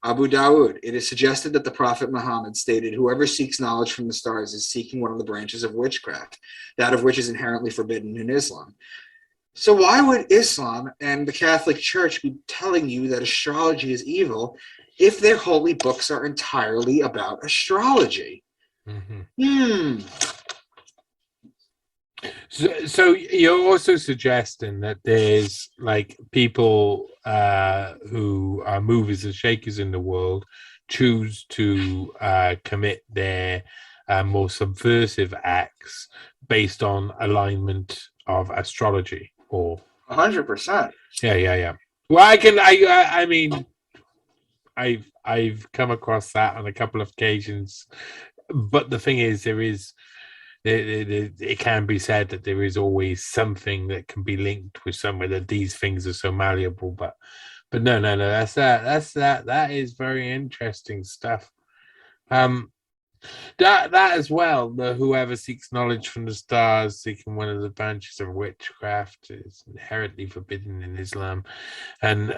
Abu Dawood, it is suggested that the Prophet Muhammad stated, whoever seeks knowledge from the stars is seeking one of the branches of witchcraft, that of which is inherently forbidden in Islam. So why would Islam and the Catholic Church be telling you that astrology is evil if their holy books are entirely about astrology? So you're also suggesting that there's like people who are movers and shakers in the world choose to commit their more subversive acts based on alignment of astrology, or 100%. Yeah. Well, I mean, I've come across that on a couple of occasions, but the thing is, it can be said that there is always something that can be linked with somewhere, that these things are so malleable, but no, that is very interesting stuff. That as well, the whoever seeks knowledge from the stars, seeking one of the branches of witchcraft, is inherently forbidden in Islam, and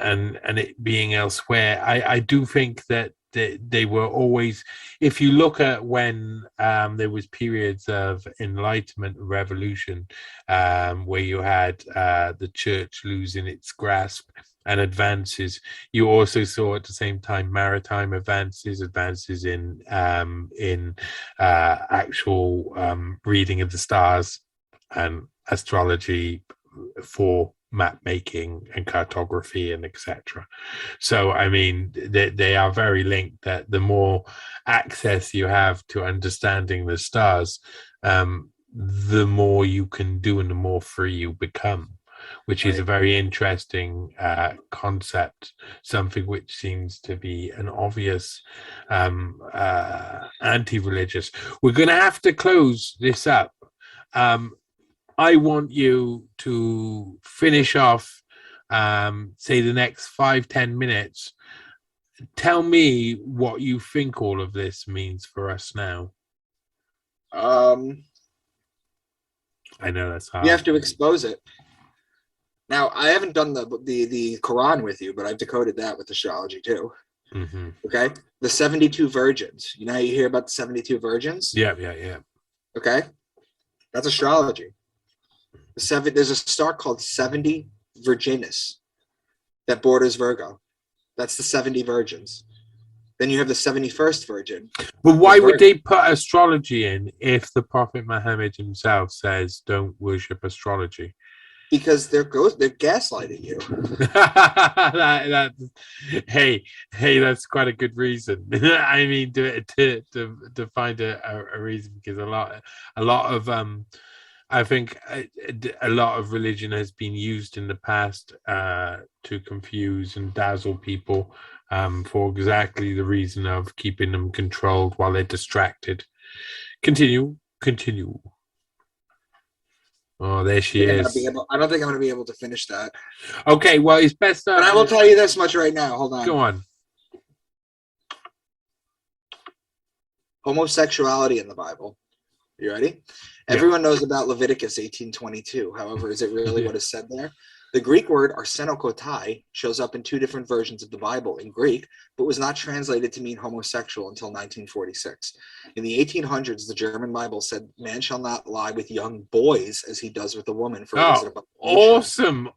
it being elsewhere. I do think that they were always, if you look at when there was periods of enlightenment revolution, where you had the church losing its grasp and advances, you also saw at the same time maritime advances in actual reading of the stars and astrology for map making and cartography and etc. So I mean, they are very linked, that the more access you have to understanding the stars, the more you can do and the more free you become, which is a very interesting concept, something which seems to be an obvious anti-religious. We're going to have to close this up. I want you to finish off, say the next 5-10 minutes. Tell me what you think all of this means for us now. I know that's hard. You have to expose it. Now, I haven't done the Quran with you, but I've decoded that with astrology too. Mm-hmm. Okay, the 72 virgins. You know how you hear about the 72 virgins? Yeah. Okay, that's astrology. There's a star called 70 Virginis that borders Virgo. That's the 70 virgins. Then you have the 71st virgin. But why would they put astrology in if the Prophet Muhammad himself says don't worship astrology? Because they're gaslighting you. Hey, that's quite a good reason. I mean, to find a reason, because a lot of I think a lot of religion has been used in the past to confuse and dazzle people for exactly the reason of keeping them controlled while they're distracted. Continue. Oh, there she is. I don't think I'm going to be able to finish that. Okay, well, it's best. But I will tell you this much right now. Hold on. Go on. Homosexuality in the Bible. You ready? Yeah. Everyone knows about Leviticus 18:22. However, is it really what is said there? The Greek word arsenokotai shows up in 2 different versions of the Bible in Greek, but was not translated to mean homosexual until 1946. In the 1800s, the German Bible said, "Man shall not lie with young boys as he does with a woman." For awesome!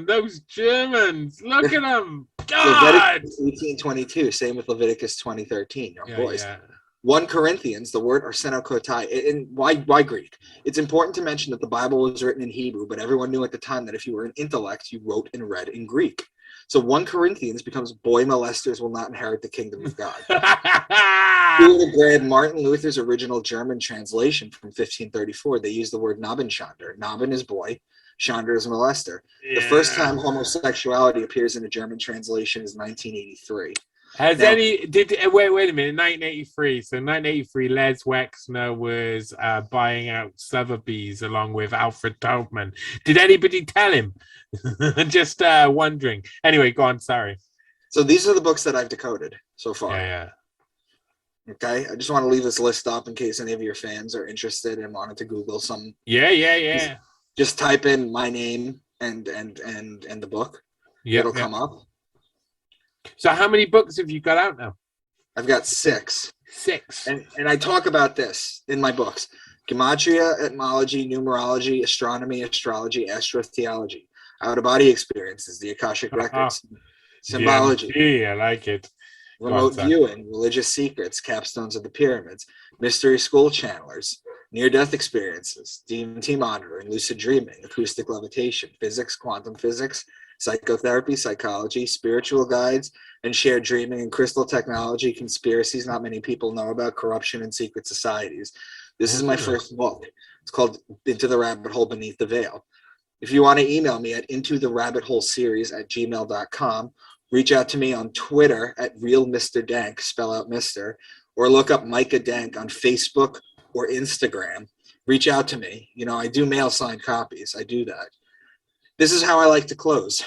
Those Germans, look at them! God! Leviticus 18:22. Same with Leviticus 20:13. Young boys. Yeah. 1 Corinthians, the word arsenokotai, and why Greek? It's important to mention that the Bible was written in Hebrew, but everyone knew at the time that if you were an intellect, you wrote and read in Greek. So 1 Corinthians becomes boy molesters will not inherit the kingdom of God. To grab Martin Luther's original German translation from 1534, they used the word Nabenschander. Naben is boy, Schander is molester. Yeah. The first time homosexuality appears in a German translation is 1983. Wait a minute, 1983. So 1983, Les Wexner was buying out Sotheby's along with Alfred Taubman. Did anybody tell him? Just wondering. Anyway, go on, sorry. So these are the books that I've decoded so far. Yeah. Okay, I just want to leave this list up in case any of your fans are interested and wanted to Google some. Yeah. Just type in my name and the book. It'll come up. So how many books have you got out now? I've got 6. 6. And I talk about this in my books. Gematria, etymology, numerology, astronomy, astrology, astrotheology, out-of-body experiences, the Akashic records, symbology. DMT, I like it. Remote viewing, religious secrets, capstones of the pyramids, mystery school channelers, near-death experiences, DMT monitoring, lucid dreaming, acoustic levitation, physics, quantum physics, psychotherapy, psychology, spiritual guides, and shared dreaming and crystal technology, conspiracies not many people know about, corruption and secret societies. This is my first book. It's called Into the Rabbit Hole Beneath the Veil. If you want to email me at intotherabbitholeseries@gmail.com, reach out to me on Twitter at realmrdank, spell out Mr., or look up Micah Dank on Facebook or Instagram. Reach out to me. You know, I do mail signed copies. I do that. This is how I like to close.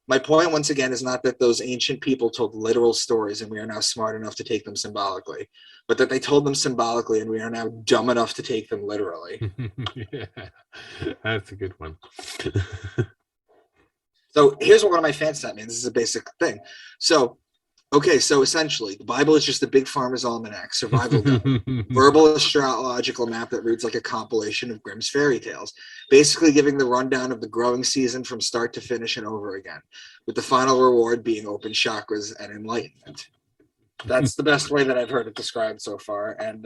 My point, once again, is not that those ancient people told literal stories and we are now smart enough to take them symbolically, but that they told them symbolically and we are now dumb enough to take them literally. Yeah, that's a good one. So here's what one of my fans sent me. This is a basic thing. So essentially, the Bible is just a big farmer's almanac, survival guide, verbal astrological map that reads like a compilation of Grimm's fairy tales, basically giving the rundown of the growing season from start to finish and over again, with the final reward being open chakras and enlightenment. That's the best way that I've heard it described so far. And,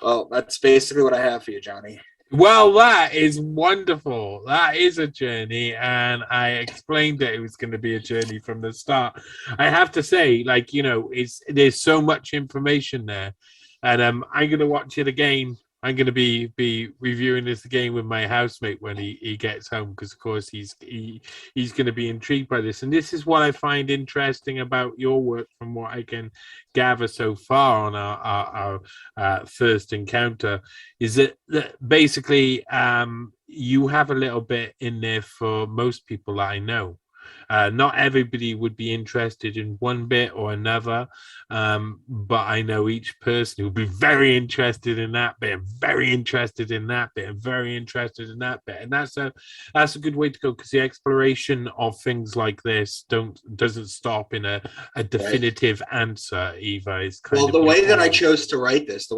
well, that's basically what I have for you, Johnny. Well, that is wonderful. That is a journey, and I explained that it was going to be a journey from the start. I have to say, like, you know, there's so much information there, and I'm going to watch it again. I'm going to be reviewing this again with my housemate when he gets home, because of course he's going to be intrigued by this. And this is what I find interesting about your work, from what I can gather so far on our first encounter, is that basically you have a little bit in there for most people that I know. Not everybody would be interested in one bit or another, but I know each person will be very interested in that bit, very interested in that bit, and very interested in that bit, and that's a good way to go, because the exploration of things like this doesn't stop in a definitive answer. Eva is kind of the way that I chose to write this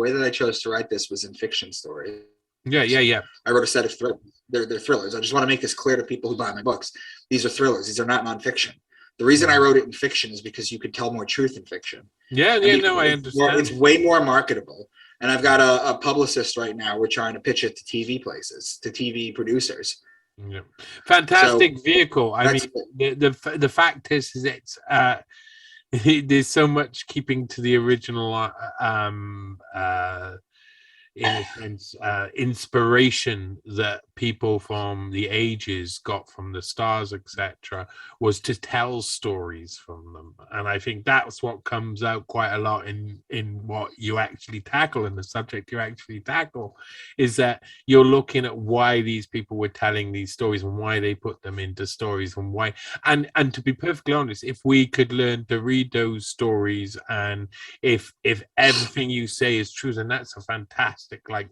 was in fiction stories. Yeah. I wrote a set of thrillers. They're thrillers. I just want to make this clear to people who buy my books. These are thrillers. These are not nonfiction. The reason I wrote it in fiction is because you could tell more truth in fiction. Yeah, no, I understand. It's way more marketable. And I've got a publicist right now. We're trying to pitch it to TV places, to TV producers. Yeah. Fantastic vehicle. I mean, the fact is it's there's so much keeping to the original in a sense, inspiration that people from the ages got from the stars, etc., was to tell stories from them. And I think that's what comes out quite a lot in what you actually tackle, and the subject you actually tackle, is that you're looking at why these people were telling these stories and why they put them into stories and why. And to be perfectly honest, if we could learn to read those stories, and if everything you say is true, then that's a fantastic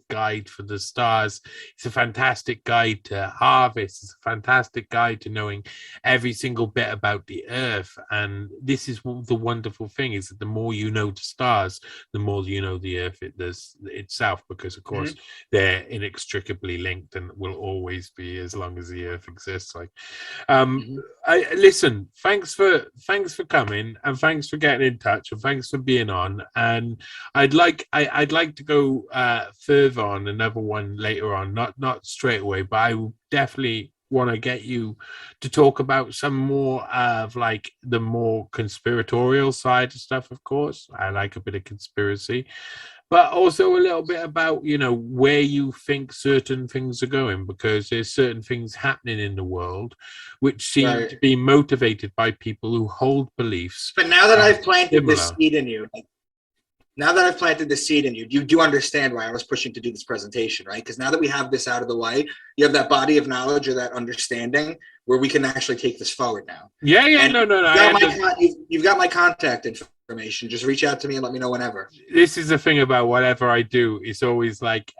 guide for the stars. It's a fantastic guide to harvest. It's a fantastic guide to knowing every single bit about the earth. And this is the wonderful thing, is that the more you know the stars, the more you know the earth itself, because of course they're inextricably linked and will always be as long as the earth exists. Listen, thanks for coming, and thanks for getting in touch, and thanks for being on. And I'd like to go further on another one later on, not straight away, but I will definitely want to get you to talk about some more of the more conspiratorial side of stuff. Of course, I like a bit of conspiracy, but also a little bit about where you think certain things are going, because there's certain things happening in the world which seem to be motivated by people who hold beliefs. But now that I've planted this seed in you, you do understand why I was pushing to do this presentation, right? Because now that we have this out of the way, you have that body of knowledge or that understanding where we can actually take this forward now. Yeah. And you've got my contact information. Just reach out to me and let me know whenever. This is the thing about whatever I do. It's always like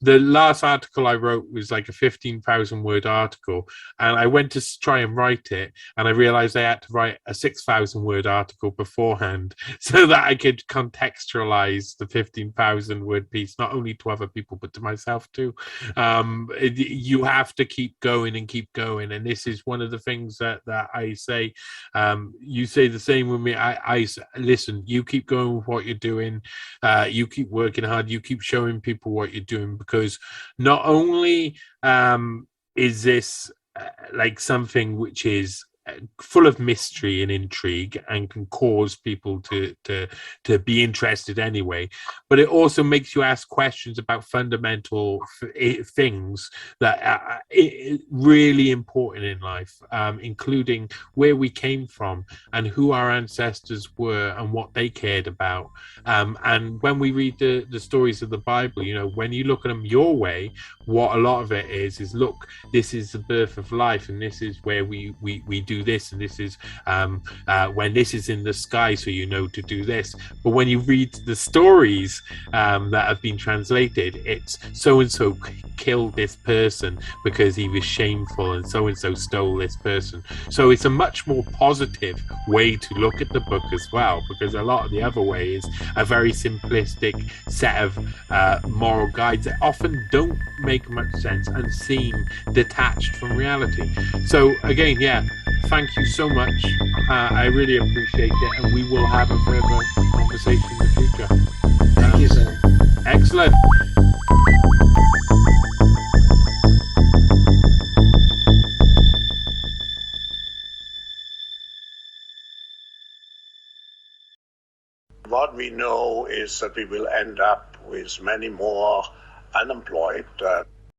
the last article I wrote was like a 15,000 word article, and I went to try and write it, and I realized I had to write a 6,000 word article beforehand so that I could contextualize the 15,000 word piece, not only to other people but to myself too. You have to keep going, and this is one of the things that I say. You say the same with me. I listen, you keep going with what you're doing, you keep working hard, you keep showing people what you're doing, because not only is this something which is full of mystery and intrigue and can cause people to be interested anyway, but it also makes you ask questions about fundamental things that are really important in life, including where we came from and who our ancestors were and what they cared about. And when we read the stories of the Bible, when you look at them your way, what a lot of it is look, this is the birth of life, and this is where we do this, and this is when this is in the sky, so to do this. But when you read the stories that have been translated, it's so and so killed this person because he was shameful, and so stole this person. So it's a much more positive way to look at the book as well, because a lot of the other way is a very simplistic set of moral guides that often don't make much sense and seem detached from reality. So again, thank you so much. I really appreciate it, and we will have a further conversation in the future. Thank you, sir. Excellent. What we know is that we will end up with many more unemployed